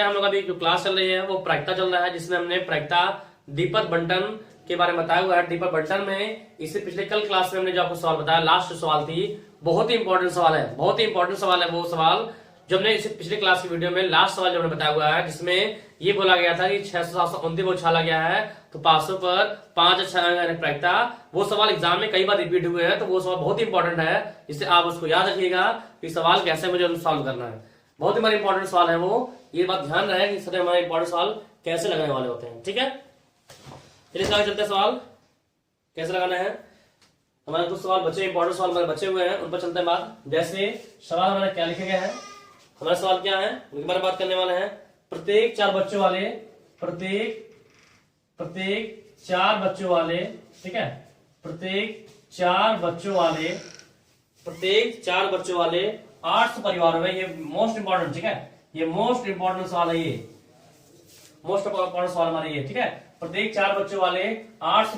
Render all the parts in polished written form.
हम लोग अभी जो क्लास चल रही है वो प्रायिकता चल रहा है, जिसमें हमने प्रायिकता दीपक बंटन के बारे में बताया हुआ है। दीपक बंटन में इससे पिछले कल क्लास में हमने जो आपको सवाल बताया, लास्ट सवाल थी, बहुत ही इंपॉर्टेंट सवाल है, बहुत ही इंपॉर्टेंट सवाल है वो सवाल जो हमने इससे पिछले क्लास की वीडियो में लास्ट सवाल जो हमने बताया हुआ है, जिसमें ये बोला गया था कि 600-729 को उछाला गया है तो 500 पर 5 प्रायिकता। वो सवाल एग्जाम में कई बार रिपीट हुए हैं, तो वो सवाल बहुत ही इंपॉर्टेंट है, जिससे आप उसको याद रखिएगा कि सवाल कैसे मुझे सॉल्व करना है। बहुत ही हमारे इंपॉर्टेंट सवाल है वो, ये बात ध्यान रहे कि सर हमारे इंपॉर्टेंट सवाल कैसे लगाने वाले होते हैं। ठीक है, चलिए आगे चलते हैं। सवाल कैसे लगाना है, हमारे कुछ सवाल बचे, इंपॉर्टेंट सवाल हमारे बचे हुए हैं, उन पर चलते हैं बात। जैसे सवाल हमारे क्या लिखे गए हैं, हमारा सवाल क्या है उनके बारे में बात करने वाले हैं। प्रत्येक 4 बच्चों वाले, प्रत्येक 4 बच्चों वाले, ठीक है, प्रत्येक 4 बच्चों वाले 800 परिवारों में, ये मोस्ट इंपॉर्टेंट, ठीक है, ये मोस्ट इंपॉर्टेंट सवाल है, ये मोस्ट इंपॉर्टेंट सवाल हमारे ये, ठीक है। प्रत्येक 4 बच्चों वाले 800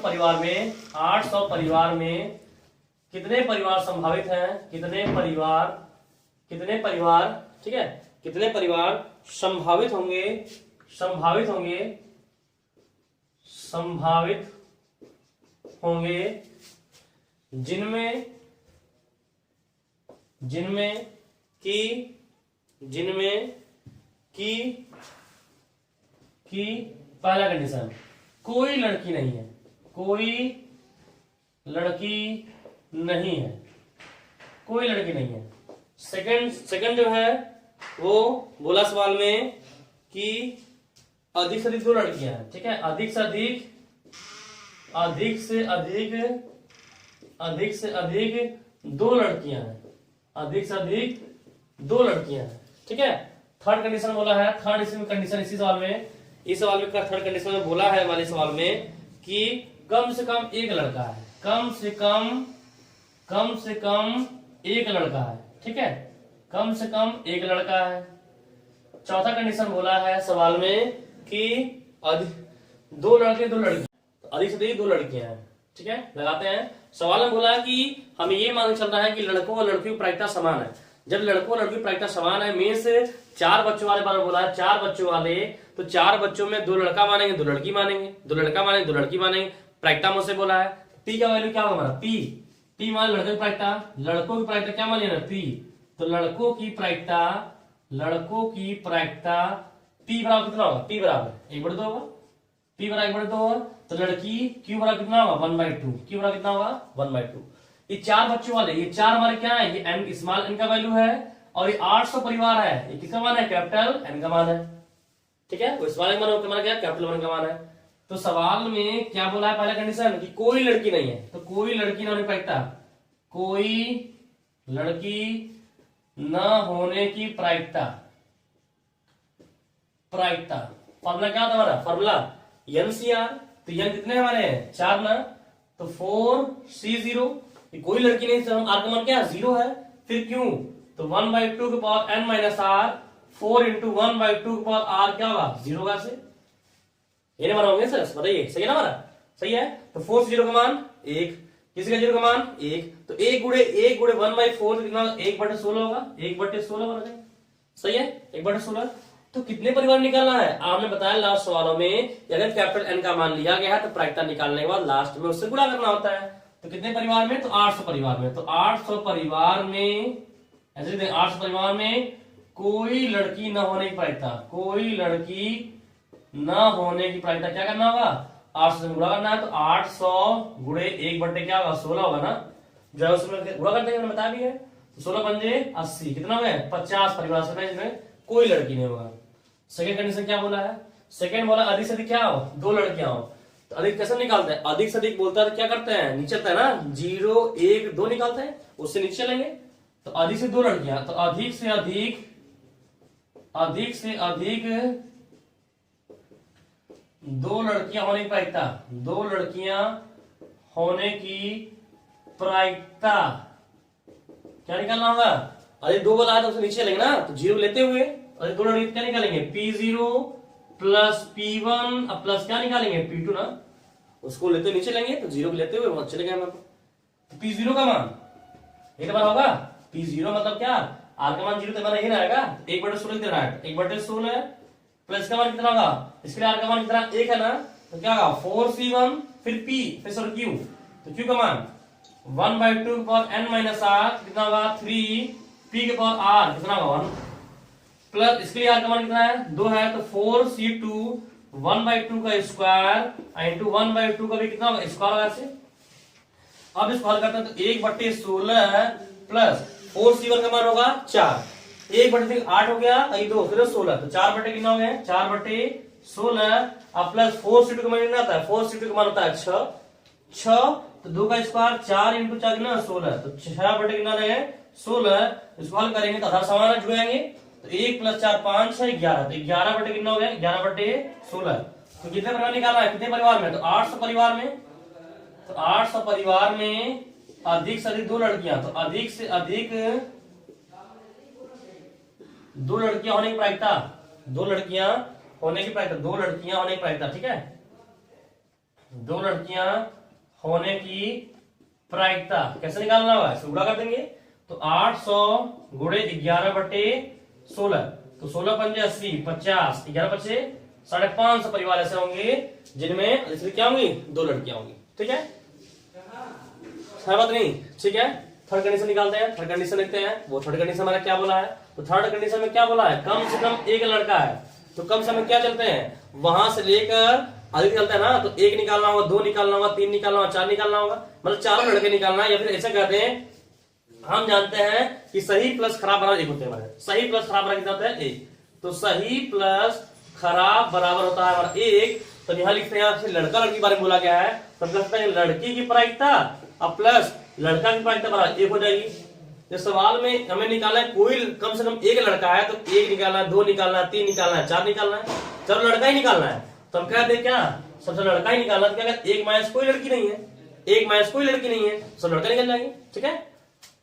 परिवार में कितने परिवार संभावित हैं, कितने परिवार, ठीक है, कितने परिवार संभावित होंगे जिनमें की पहला कंडीशन कोई लड़की नहीं है, सेकंड जो है वो बोला सवाल में कि अधिक से अधिक 2 लड़कियां हैं, ठीक है, अधिक से अधिक 2 लड़कियां हैं, ठीक है। थर्ड कंडीशन बोला है, थर्ड कंडीशन इसी सवाल में, इस सवाल में थर्ड कंडीशन में बोला है हमारे सवाल में कि कम से कम एक लड़का है, कम से कम एक लड़का है, ठीक है, कम से कम एक लड़का है। चौथा कंडीशन बोला है सवाल में कि 2 लड़के 2 लड़की, अधिक से अधिक 2 लड़कियां हैं, ठीक है। लगाते हैं, सवाल में बोला कि हमें ये मान चल रहा है कि लड़कों और लड़कियों की प्रायिकता समान है। जब लड़कों और लड़कियों की प्रायिकता समान है, मीन्स 4 बच्चों वाले बारे में बोला है, 4 बच्चों वाले, तो 4 बच्चों में 2 लड़का मानेंगे, 2 लड़की मानेंगे, 2 लड़का मानेंगे, 2 लड़की मानेंगे। प्रायिकता मुझसे बोला है पी का वैल्यू क्या होगा हमारा, पी मान लड़कों की प्रायिकता, लड़कों की प्रायिकता क्या मानिए ना, पी, तो लड़कों की प्रायिकता पी बराबर कितना होगा, पी बराबर 1/2 होगा, पी बराबर 1/2 होगा, तो लड़की क्यू बराबर कितना होगा 1/2, क्यू बराबर कितना होगा 1/2। ये 4 बच्चों वाले, ये 4 हमारे क्या है, ये एन स्मॉल एन का वैल्यू है, और ये 800 परिवार है, ये किसका मान है, कैपिटल एन का मान है, ठीक है, वो स्मॉल एन का मान क्या, कैपिटल एन का मान है। तो सवाल में क्या बोला है पहला कंडीशन कि कोई लड़की नहीं है, तो कोई लड़की ना होने प्रायिकता, कोई लड़की न होने की प्रायिकता, फॉर्मूला क्या होता है हमारा, फॉर्मूला एनसीआर, तो एन कितने हमारे हैं 4 ना, तो 4C0, कोई लड़की नहीं, तो हम आर का मान क्या 0 है, फिर क्यों, तो 1/2 के power n minus R, 4 into 1/2 के पावर आर क्या होगा 0 होगा, से ये नंबर होंगे सर, बताइए सही है ना हमारा, सही है। तो 4 से 0 का मान 1, किसी का 0 का मान 1, तो 1 गुणे 1/4 कितना 1/16 होगा, 1/16 होगा, सही है, 1/16। तो कितने परिवार निकालना है, आपने बताया लास्ट सवालों में, अगर कैपिटल एन का मान लिया गया है तो प्रायिकता निकालने के बाद लास्ट में उससे गुणा करना होता है। तो कितने परिवार में, तो 800 परिवार में, तो 800 परिवार में ऐसे 800 परिवार में कोई लड़की न होने की प्रायिकता, कोई लड़की न होने की प्रायिकता क्या करना होगा, 800 से गुणा करना है, तो 800 गुणे 1 क्या होगा 16 होगा ना, जो है उसमें गुणा करते हैं, बताया भी है, तो 16 पंजे 80, कितना हो गया 50 परिवार से जिसमें कोई लड़की नहीं होगा। सेकंड कंडीशन क्या बोला है, सेकंड बोला अधिक से अधिक क्या हो 2 लड़कियां हो, तो अधिक कैसे निकालते हैं, अधिक से अधिक बोलता है तो क्या करते हैं, नीचे चलता है ना, 0 1 2 निकालते हैं, उससे नीचे चलेंगे, तो अधिक से 2 लड़कियां, तो अधिक से अधिक 2 लड़कियां होने की प्रायिकता, 2 लड़कियां होने की प्रायिकता क्या निकालना होगा, अरे 2 बोला है तो उससे नीचे चलेंगे ना, तो 0 लेते हुए अरे 2 लड़की क्या निकालेंगे, P0 प्लस P1 अब प्लस क्या निकालेंगे P2 ना, उसको लेते नीचे लेंगे, तो 0 लेते हुए वहां चले गए हम, तो P0 का मान एक बार होगा, P0 मतलब क्या, आर का मान 0 तो हमारा ये रहेगा, 1/16 कितना है, 1/16 प्लस का मान कितना होगा, इसके लिए आर का मान कितना 1 है ना, तो क्या होगा 4c1 फिर p फिर सर q, तो q का मान 1/2 के पावर n माइनस आर कितना होगा 3p के पावर r कितना होगा 1 प्लस इसके लिए आर का मान कितना है 2 है, तो 4c2 1/2 का स्क्वायर इंटू 1/2 का भी कितना होगा स्क्वायर होगा ऐसे। अब इसको हल करते हैं तो 1/16 प्लस 4c1 का मान होगा 4, 1/3 8 हो गया, 2 फिर 16, तो 4 बटे कितना हो गया 4/16 अब प्लस 4c2 का मान कितना आता है, 4c2 का मान होता है 6, तो 2 का स्क्वायर 4 इंटू 4 कितना 16, तो 6 बटे कितना रहे 16, इसको हल करेंगे तो आधार समान जुड़ेंगे, तो 1 + 4 5 है 11, तो 11 बटे कितना हो गया 11/16, तो कितने परिवार निकालना है, कितने परिवार में, तो 800 परिवार में, तो 800 परिवार में अधिक से अधिक 2 लड़कियां, तो अधिक से अधिक 2 लड़कियां होने की प्रायिकता, 2 लड़कियां होने की प्रायिकता, 2 लड़कियां होने की प्रायिकता, ठीक है, 2 लड़कियां होने की प्रायिकता कैसे निकालना होगा, इसको गुणा कर देंगे, तो 800 गुणे 11/16, तो 16 पंजे 80 50, 11 बचे 550 परिवार ऐसे होंगे जिनमें इसलिए क्या होंगी 2 लड़कियां होंगी, ठीक है, बात नहीं, ठीक है। थर्ड कंडीशन निकालते हैं, थर्ड कंडीशन लिखते हैं, वो थर्ड कंडीशन हमारा क्या बोला है, तो थर्ड कंडीशन में क्या बोला है, कम से कम एक लड़का है, तो कम से कम क्या चलते हैं वहां से लेकर अधिक चलता है ना, तो 1 निकालना होगा, 2 निकालना होगा, 3 निकालना होगा, 4 निकालना होगा, मतलब 4 लड़के निकालना है, या फिर ऐसा कहते हैं हम जानते हैं कि सही प्लस खराब बराबर 1 होते हैं, सही प्लस खराब बराबर कितना होता है 1, तो सही प्लस खराब बराबर होता है हमारा 1, तो यहाँ लिखते हैं आपसे लड़का लड़की बारे में बोला गया है, तो लगता है लड़की की प्रायिकता अब प्लस लड़का की प्रायिकता बराबर 1 हो जाएगी। इस सवाल में हमें निकालना है कोई कम से कम एक लड़का है, तो 1 निकालना है, 2 निकालना है, 3 निकालना है, 4 निकालना है, चलो लड़का ही निकालना है, तो हम कहते हैं क्या सबसे लड़का ही निकालना है, तो क्या 1 माइनस कोई लड़की नहीं है, 1 माइनस कोई लड़की नहीं है, सब लड़का निकल जाएंगे, ठीक है।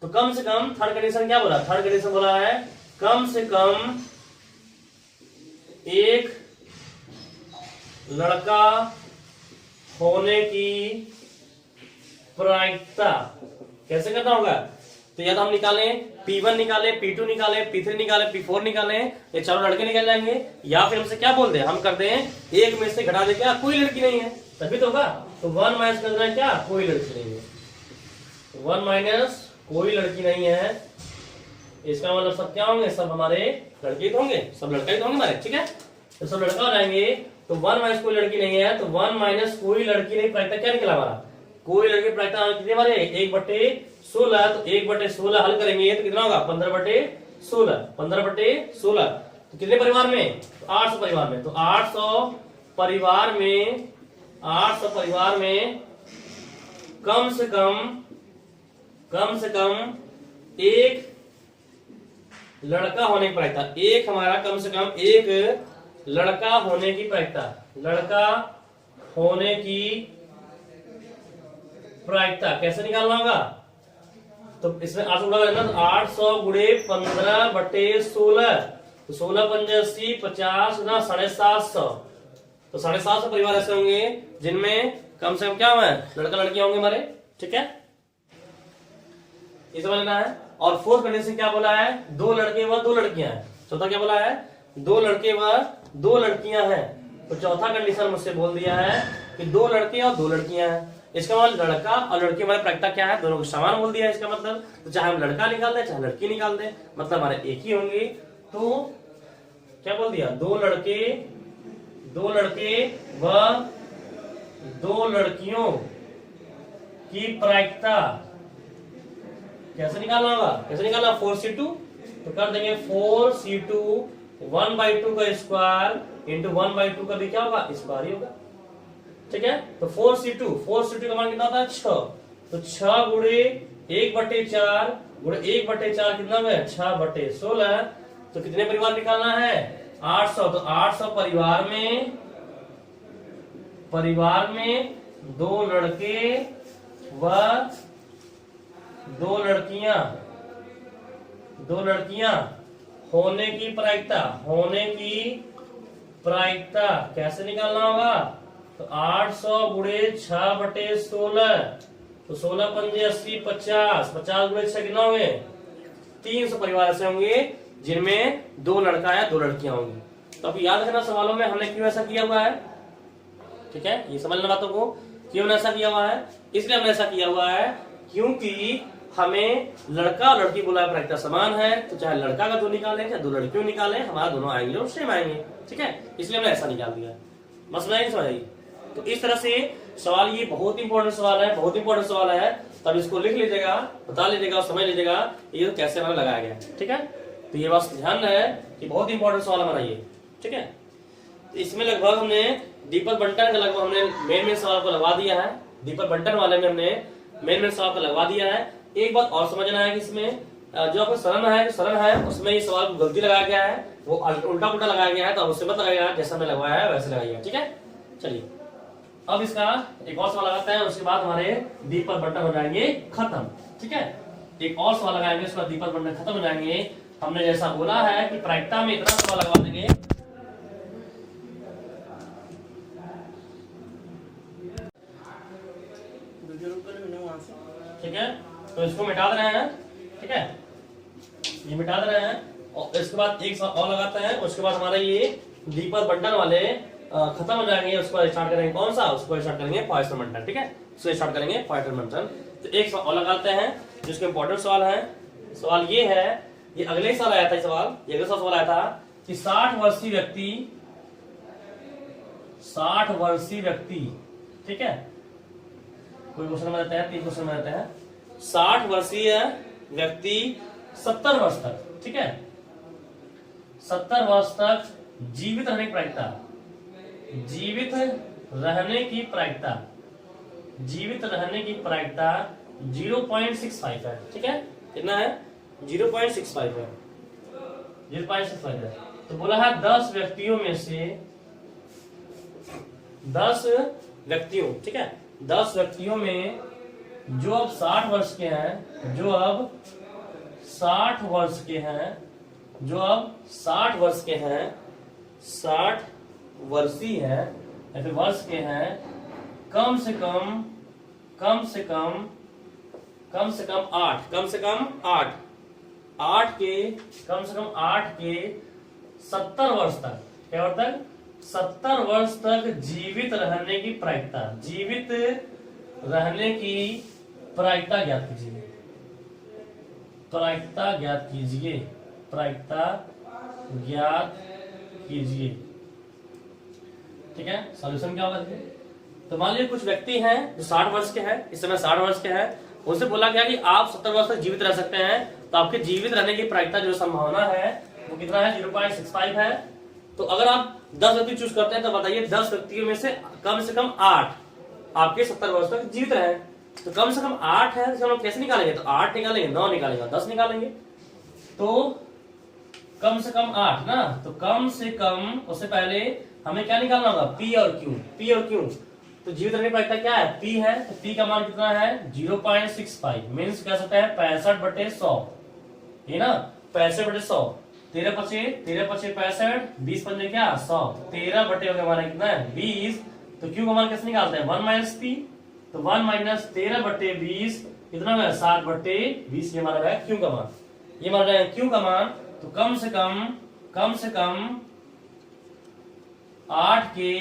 तो कम से कम थर्ड कंडीशन क्या बोला, थर्ड कंडीशन बोला है कम से कम एक लड़का होने की प्रायिकता कैसे करना होगा, तो या तो हम निकालें P1 निकाले, P2 निकाले, P3 निकाले, P4 निकाले, ये चारों लड़के निकल जाएंगे, या फिर हमसे क्या बोल दे हम कर दें 1 में से घटा दे क्या कोई लड़की नहीं है, तभी तो होगा, तो 1 माइनस कर देना है क्या कोई लड़की नहीं है, 1 माइनस कोई लड़की नहीं है, इसका मतलब सब क्या होंगे, सब हमारे लड़के होंगे, सब लड़का ही होंगे हमारे, ठीक है, तो सब लड़का हो जाएंगे, तो 1 माइनस कोई लड़की नहीं है, तो 1 माइनस कोई लड़की नहीं प्रायिकता क्या निकला हमारा, कोई लड़की प्रायिकता कितने हमारे 1/16, तो 1/16 हल करेंगे तो कितना होगा 15/16, 15/16, तो कितने परिवार में, तो 800 परिवार में, तो 800 परिवार में, 800 परिवार में कम से कम एक लड़का होने की प्रायिकता, एक हमारा कम से कम एक लड़का होने की प्रायिकता, लड़का होने की प्रायिकता कैसे निकालना होगा, तो इसमें 800 गुणा करना, तो 800 गुणे 15/16, तो 16 पंजे 80 50 ना 750, तो 750 परिवार ऐसे होंगे जिनमें कम से कम क्या हुआ लड़का लड़कियां होंगे हमारे, ठीक है, ये समझ लेना है। और फोर्थ कंडीशन क्या बोला है, 2 लड़के व 2 लड़कियां हैं, चौथा क्या बोला है 2 लड़के व 2 लड़कियां हैं, तो चौथा कंडीशन मुझसे बोल दिया है कि 2 लड़के और 2 लड़कियां हैं, इसका मतलब लड़का और लड़की हमारे प्रायिकता क्या है, दोनों को समान बोल दिया है, इसका मतलब तो चाहे हम लड़का निकाल दें चाहे लड़की निकाल दें मतलब हमारे एक ही होंगे, तो क्या बोल दिया 2 लड़के व 2 लड़कियों की प्रायिकता कैसे निकालना होगा, कैसे निकालना 4c2, तो कर देंगे 4c2 1/2 का स्क्वायर इंटू 1/2 का भी क्या होगा स्क्वायर ही होगा, ठीक है, तो 4c2 का मान कितना होता है 6, तो 6 गुणे 1/4 गुणे 1/4 कितना है 6/16, तो कितने परिवार निकालना है 800, तो 800 परिवार में 2 लड़के व 2 लड़कियां होने की प्रायिकता कैसे निकालना होगा, तो 800 गुणे 6/16, तो 16 पंजे 80 50 50 गुणे 6 कितना होंगे 300 परिवार ऐसे होंगे जिनमें 2 लड़का या 2 लड़कियां होंगी, तो अब याद रखना सवालों में हमने क्यों ऐसा किया हुआ है, ठीक है, ये समझना बातों को, क्यों हमने ऐसा किया हुआ है। इसलिए हमने ऐसा किया हुआ है क्योंकि हमें लड़का और लड़की बोला प्रायिकता समान है, तो चाहे लड़का का 2 निकालें चाहे 2 लड़कियों निकालें, हमारा दोनों आएंगे और सेम आएंगे, ठीक है, इसलिए हमने ऐसा निकाल दिया। मसला नहीं समझ आई। तो इस तरह से सवाल, ये बहुत इंपॉर्टेंट सवाल है, बहुत इंपॉर्टेंट सवाल है, तब इसको लिख लीजिएगा, बता लीजिएगा, समझ लीजिएगा ये कैसे हमारा लगाया गया, ठीक है। तो ये बात ध्यान रहे कि बहुत इंपॉर्टेंट सवाल हमारा ये, ठीक है। तो इसमें लगभग हमने दीपक बंटन का लगभग हमने मेन सवाल को लगवा दिया है, दीपक बंटन वाले में हमने मेन सवाल को लगवा दिया है। एक बात और समझना है कि इसमें जो आपको सरल है उसमें ये सवाल गलती लगाया गया है, वो उल्टा पुल्टा लगाया गया है, तो उससे मत लगाइएगा, जैसा मैं लगवाया है वैसे लगाइएगा, ठीक है। चलिए अब इसका एक और सवाल लगाते हैं, उसके बाद हमारे दीपक बंटन हो जाएंगे खत्म, ठीक है। एक और सवाल लगाएंगे, उसके बाद दीपक बंटन खत्म हो जाएंगे। हमने जैसा बोला है कि प्रायिकता में इतना सवाल लगवा देंगे, ठीक है। तो इसको मिटा दे रहे हैं, ठीक है, ये मिटा दे रहे हैं और इसके बाद एक सवाल और लगाते हैं, उसके बाद हमारा ये दीपक बंटन वाले खत्म हो जाएंगे। उसके बाद स्टार्ट करेंगे कौन सा, उसको स्टार्ट करेंगे पॉइसन बंटन, ठीक है, उसको स्टार्ट करेंगे पॉइसन बंटन। तो एक सवाल और लगाते हैं जिसके इंपॉर्टेंट सवाल है। सवाल ये है, ये अगले साल आया था सवाल, ये अगले साल सवाल आया था कि 60 वर्षीय व्यक्ति, ठीक है, कोई क्वेश्चन में देते हैं, 3 क्वेश्चन में देते हैं। 60 वर्षीय व्यक्ति 70 वर्ष तक, ठीक है, 70 वर्ष तक जीवित रहने की प्रायिकता, जीवित रहने की प्रायिकता 0.65 है, ठीक है, कितना है 0.65 है, 0.65 है। तो बोला है 10 व्यक्तियों में से 10 व्यक्तियों, ठीक है, 10 व्यक्तियों में जो अब 60 वर्ष के हैं, जो अब 60 वर्ष के हैं, 60 वर्षीय है या फिर वर्ष के हैं, कम से कम 8 के 70 वर्ष तक, क्या तक 70 वर्ष तक जीवित रहने की प्रायिकता, ज्ञात कीजिए, ठीक है। सॉल्यूशन क्या होगा, तो मान लीजिए कुछ व्यक्ति हैं जो 60 वर्ष के हैं, इस समय 60 वर्ष के हैं, उनसे बोला गया कि आप 70 वर्ष तक जीवित रह सकते हैं, तो आपके जीवित रहने की प्रायिकता जो संभावना है वो कितना है, 0.65 है। तो अगर आप 10 व्यक्ति चूज करते हैं तो बताइए 10 व्यक्तियों में से कम 8 आपके 70 वर्ष तक जीवित रहे, तो कम से कम 8 है, तो हम लोग कैसे निकालेंगे, तो 8 निकालेंगे, 9 निकालेंगे, 10 निकालेंगे, तो कम से कम 8 ना, तो कम से कम उससे पहले हमें क्या निकालना होगा, P और Q, तो जीवित रहने की प्रायिकता क्या है, P है, तो P का मान कितना है 0.65, मीन्स कह सकते हैं 65/100, ये ना 65/100, 13 पचे 65, 20 पंजे क्या 100, 13 बटे हो गया हमारा कितना है 20। तो Q का मान कैसे निकालते हैं 1 - P, तो 1 - 13/20 कितना है 7/20, ये हमारा है Q का मान, ये हमारा है Q का मान। तो कम से कम 8 के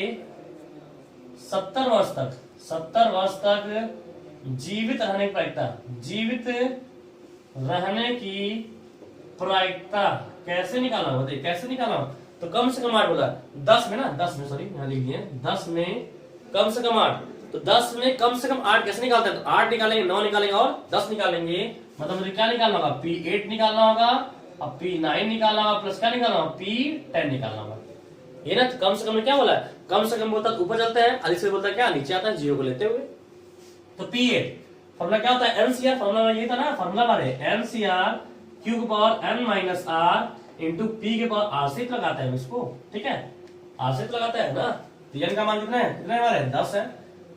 70 वर्ष तक जीवित रहने की प्रायिकता कैसे निकालना होता है, कैसे निकालना, तो कम से कम 8 बोला 10 में सॉरी यहाँ लिख दिए 10 में कम से कम 8, तो 10 में कम से कम 8 कैसे निकालते हैं, तो 8 निकालेंगे, 9 निकालेंगे और 10 निकालेंगे, मतलब मुझे क्या निकालना होगा, P8 निकालना होगा, अब P9 निकालना होगा, प्लस क्या निकालना होगा, P10 निकालना होगा, ये ना। तो कम से कम में क्या बोला है, कम से कम बोलता है ऊपर चलते हैं, अधिक से बोलता है क्या नीचे आता है, 0 को लेते हुए। तो P8 फॉर्मूला क्या होता है, NCR फॉर्मूला ये था ना, फॉर्मूला हमारे NCR Q की power n - R into P के पावर R से लगाते हैं इसको, ठीक है, R से लगाते हैं ना। तो n का मान कितना है हमारे 10 है,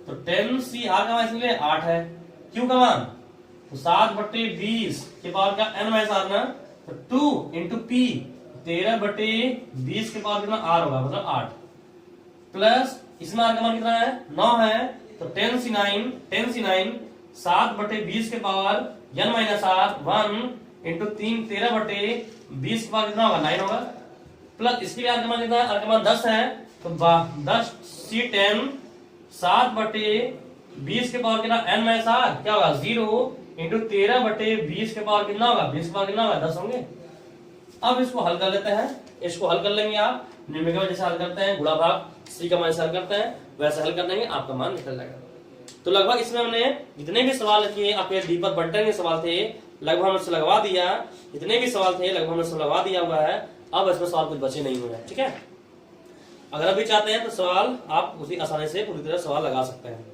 तो 10CR का मान इसलिए 8 है, Q का मान तो 7/20 के पावर का n - R ना, तो 2 इंटू P 13/20 के पावर कितना R होगा, मतलब 8, प्लस इसमें R का मान कितना है 9 है, तो 10C9 7/20 के पावर n - R 1 इंटू 13/20 के पावर कितना होगा 9 होगा, प्लस इसके लिए आर्गमान कितना है, आर्गमान 10 है, तो 10 C10 7/20 के पावर कितना n माइनस r क्या होगा 0 इंटू 13/20 के पावर कितना होगा, 20 के पावर कितना होगा 10 होंगे। अब इसको हल कर लेते हैं, इसको हल कर लेंगे आप न्यूमेरिकल जैसे हल करते हैं, गुणा भाग सी का मान हल करते हैं वैसे हल कर देंगे, आपका मान निकल जाएगा। तो लगभग इसमें हमने जितने भी सवाल किए आपके दीपक बंटन के सवाल थे लगभग हमने उससे लगवा दिया, जितने भी सवाल थे लगभग हमने उससे लगवा दिया हुआ है। अब इसमें सवाल कुछ बचे नहीं हुए हैं, ठीक है। अगर अभी चाहते हैं तो सवाल आप उसी आसानी से पूरी तरह सवाल लगा सकते हैं,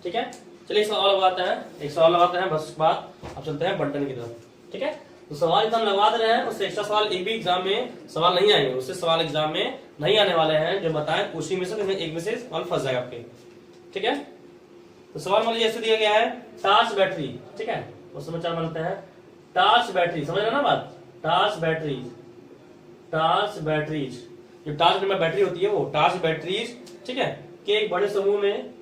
ठीक है। चलिए सवाल लगाते हैं, एक सवाल लगाते हैं, बस उसके बाद अब चलते हैं बंटन की तरफ, ठीक है। तो सवाल हम लगवा दे रहे हैं, उससे एक्स्ट्रा सवाल एक भी एग्जाम में सवाल नहीं आएंगे, उससे सवाल एग्जाम में नहीं आने वाले हैं जो बताएं उसी में से एक में से सवाल फंस जाएगा आपके, ठीक है। तो सवाल मान लीजिए ऐसे दिया गया है टॉर्च बैटरी, ठीक है, उस समाचार मानते हैं टॉर्च बैटरी, समझ रहे ना बात, टॉर्च बैटरीज जो टॉर्च में बैटरी होती है वो टॉर्च बैटरीज, ठीक है, कि एक बड़े समूह में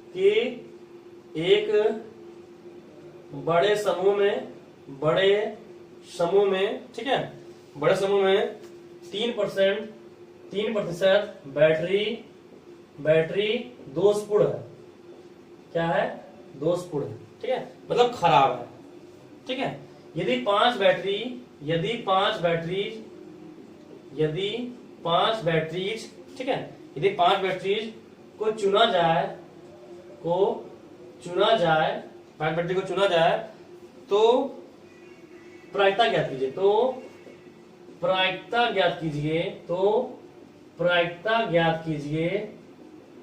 ठीक है, बड़े समूह में 3% बैटरी दोषपूर्ण है, क्या है दोषपूर्ण है, ठीक है, मतलब खराब है, ठीक है। यदि पांच बैटरीज ठीक है, यदि 5 बैटरीज को चुना जाए 5 बैटरी को चुना जाए तो प्रायिकता ज्ञात कीजिए,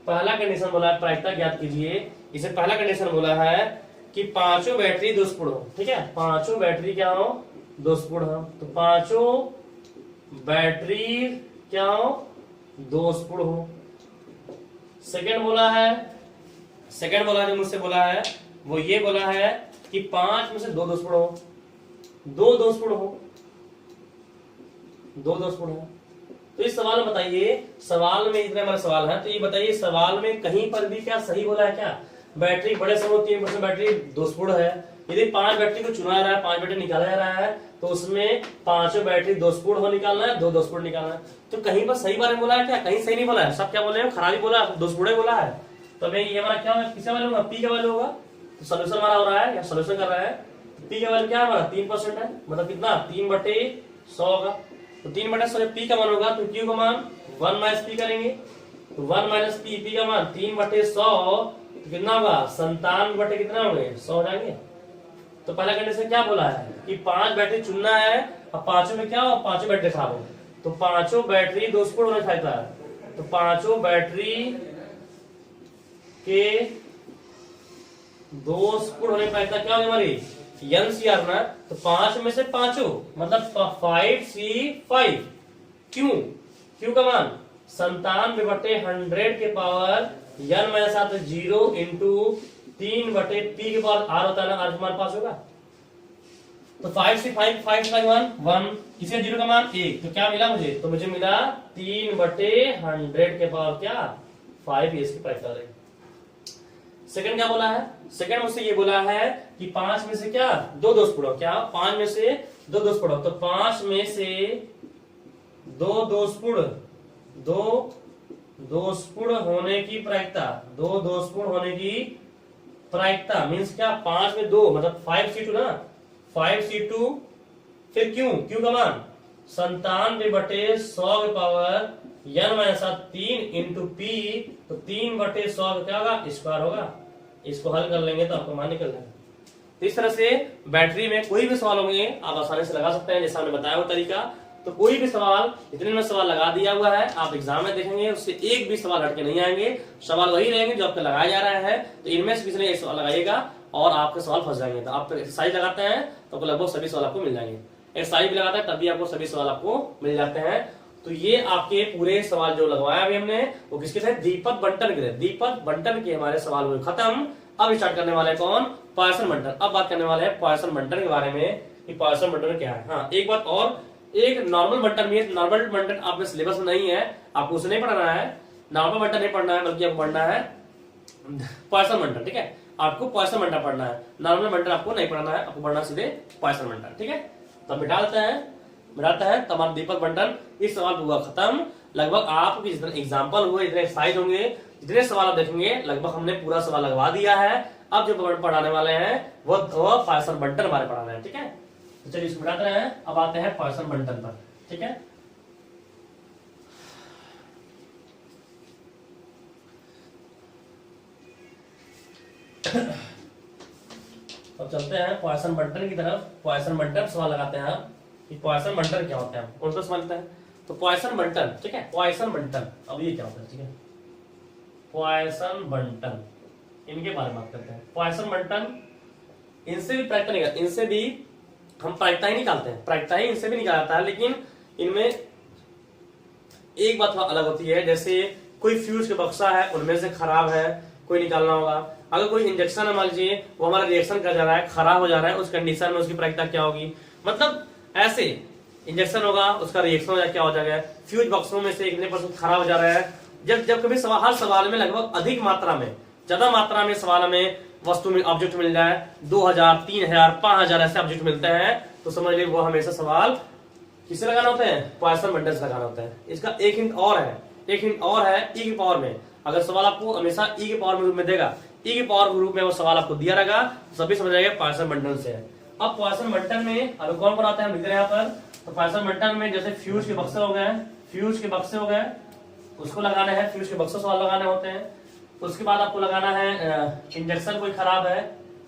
पहला कंडीशन बोला है प्रायिकता ज्ञात कीजिए, इसे पहला कंडीशन बोला है कि पांचों बैटरी दोषपूर्ण हो, ठीक है, पांचों बैटरी क्या हो दोषपूर्ण हो, तो पांचों बैटरी क्या हो दोषपूर्ण हो। सेकंड बोला है जो मुझसे बोला है वो ये बोला है कि 5 में से 2 दोषपूर्ण हो, 2 दोषपूर्ण है। तो इस सवाल में बताइए, सवाल में इतने हमारे सवाल है, तो ये बताइए सवाल में कहीं पर भी क्या सही बोला है क्या, बैटरी बड़े समूह 3% बैटरी दोषपूर्ण है। यदि 5 बैटरी को चुना जा रहा है, 5 बैटरी निकाला जा रहा है, तो उसमें 5 बैटरी दोषपूर्ण हो निकालना है, 2 दोषपूर्ण निकालना है। तो कहीं पर सही बारे में बोला है क्या, कहीं सही नहीं बोला है, सब क्या बोले हैं खराबी बोला है, दोषपूर्ण बोला है। तो अभी ये हमारा क्या किसका वैल्यू होगा, पी का वैल्यू होगा। तो सोल्यूशन हमारा हो रहा है या सोल्यूशन कर रहा है, पी का वैल्यू क्या हमारा 3% है, मतलब कितना 3/100 होगा। तो 3/100 पी का मान होगा तो क्यू का मान 1 माइनस पी करेंगे, तो 1 माइनस पी का मान 3/100 तो कितना होगा 97 कितना होंगे 100 हो जाएंगे। तो पहला कंडीशन क्या बोला है कि 5 बैटरी चुनना है और पांचों में क्या हो, पांचों बैटरी खराब हो, तो पांचों बैटरी दोषपूर्ण होना चाहिए था, तो पांचों बैटरी के दोषपूर्ण होने पर क्या होगी हमारी NCR ना, तो 5 में से पांचों मतलब 5C5 क्यू का मान 97/100 के power n minus 0 into 3/p के पावर r होता है ना, r का मान 5 होगा। तो 5C5 1 किसी 0 का मान 1, तो क्या मिला मुझे, तो मुझे मिला 3/100 के पावर क्या 5, इसकी प्रायिकता रहेगी। सेकंड क्या बोला है, सेकंड मुझसे ये बोला है कि 5 में से क्या 2 दोषपूर्ण, क्या 5 में से 2 दोषपूर्ण, तो 5 में से 2 दोषपूर्ण होने की प्रायिकता, 2 दोषपूर्ण होने की प्रायिकता मीन्स क्या 5 में 2 मतलब 5C2 ना, 5C2 फिर क्यू का मान 97/100 के power n minus 3 into P, तो 3/100 क्या होगा स्क्वायर होगा। इसको हल कर लेंगे तो आपको मान निकल जाएगा। तो इस तरह से बैटरी में कोई भी सवाल होंगे आप आसानी से लगा सकते हैं, जैसा हमने बताया वो तरीका। तो कोई भी सवाल, इतने में सवाल लगा दिया हुआ है, आप एग्जाम में देखेंगे उससे एक भी सवाल हटके नहीं आएंगे, सवाल वही रहेंगे जो आपको लगाया जा रहा है। तो इनमें से किसी ने एक सवाल लगाइएगा और आपके सवाल फंस जाएंगे। तो आप एक्सरसाइज लगाते हैं तो आपको लगभग सभी सवाल आपको मिल जाएंगे, एक्सरसाइज भी लगाते हैं तब भी आपको सभी सवाल आपको मिल जाते हैं। तो ये आपके पूरे सवाल जो लगवाया अभी हमने वो किसके थे, दीपक बंटन के थे। दीपक बंटन के हमारे सवाल हुए खत्म। अब स्टार्ट करने वाले कौन, पॉइसन बंटन। अब बात करने वाले हैं पॉइसन बंटन के बारे में कि पॉइसन बंटन क्या है। हाँ एक बात और, एक नॉर्मल बंटन भी है। नॉर्मल बंटन आपके सिलेबस में नहीं है, आपको उसे नहीं पढ़ना है, नॉर्मल बंटन नहीं पढ़ना है, बल्कि आपको पढ़ना है पॉइसन बंटन, ठीक है। आपको पॉइसन बंटन पढ़ना है, नॉर्मल बंटन आपको नहीं पढ़ना है, आपको पढ़ना सीधे पॉइसन बंटन, ठीक है। तो मिटा देते हैं। मिटाते हैं तो हमारा दीपक बंटन इस सवाल हुआ खत्म। लगभग आप जितने एग्जाम्पल हुए, जितने एक्सरसाइज होंगे, जितने सवाल आप देखेंगे, लगभग हमने पूरा सवाल लगवा दिया है। अब जो पढ़ाने वाले हैं वो पॉइसन बंटन हमारे पढ़ाने हैं, ठीक है। तो चलिए इसको मिटाते हैं। अब आते हैं पॉइसन बंटन पर, ठीक है। अब चलते हैं पॉइसन बंटन की तरफ। पॉइसन बंटन सवाल लगाते हैं हम कि पॉइसन बंटन क्या होता है, कौन सा समझते हैं। तो पॉइसन बंटन, ठीक है, पॉइसन बंटन, अब ये क्या होता है, ठीक है। पॉइसन बंटन, इनके बारे में बात करते हैं। पॉइसन बंटन, इनसे भी प्रायिकता निकाल, इनसे भी हम प्रायिकता ही निकालते हैं, प्रायिकता ही इनसे भी निकालता है, लेकिन इनमें एक बात अलग होती है। जैसे कोई फ्यूज के बक्सा है, उनमें से खराब है, कोई निकालना होगा। अगर कोई इंजेक्शन है, मान लीजिए वो हमारा रिएक्शन कर जा रहा है, खराब हो जा रहा है, उस कंडीशन में उसकी प्रायिकता क्या होगी। मतलब ऐसे इंजेक्शन होगा, उसका रिएक्शन हो जाए, क्या हो जाएगा, फ्यूज बक्सों में से इतने % खराब हो जा रहा है। जब कभी सवाल, हर सवाल में लगभग अधिक मात्रा में, ज्यादा मात्रा में सवाल में वस्तु में ऑब्जेक्ट मिल जाए, 2000, 3000, 5000 ऐसे ऑब्जेक्ट मिलते हैं, तो समझ लीजिए वो हमेशा सवाल किससे लगाना होता है, पॉइसन बंटन से लगाना होता है। इसका एक हिंट और है, एक हिंट और है, ई की पावर में। अगर सवाल आपको हमेशा ई के पावर में रूप में देगा, ई के पावर रूप में वो सवाल आपको दिया रहेगा, सभी समझ जाएगा पॉइसन बंटन से है। अब पॉइसन बंटन में अगर कौन बनाते हैं, हम लिख रहे हैं यहाँ पर। तो पॉइसन बंटन में जैसे फ्यूज के बक्से हो गए, फ्यूज के बक्से हो गए, उसको लगाना है, फ्यूज के बक्से सवाल लगाने होते हैं। उसके बाद आपको लगाना है इंजेक्शन कोई खराब है,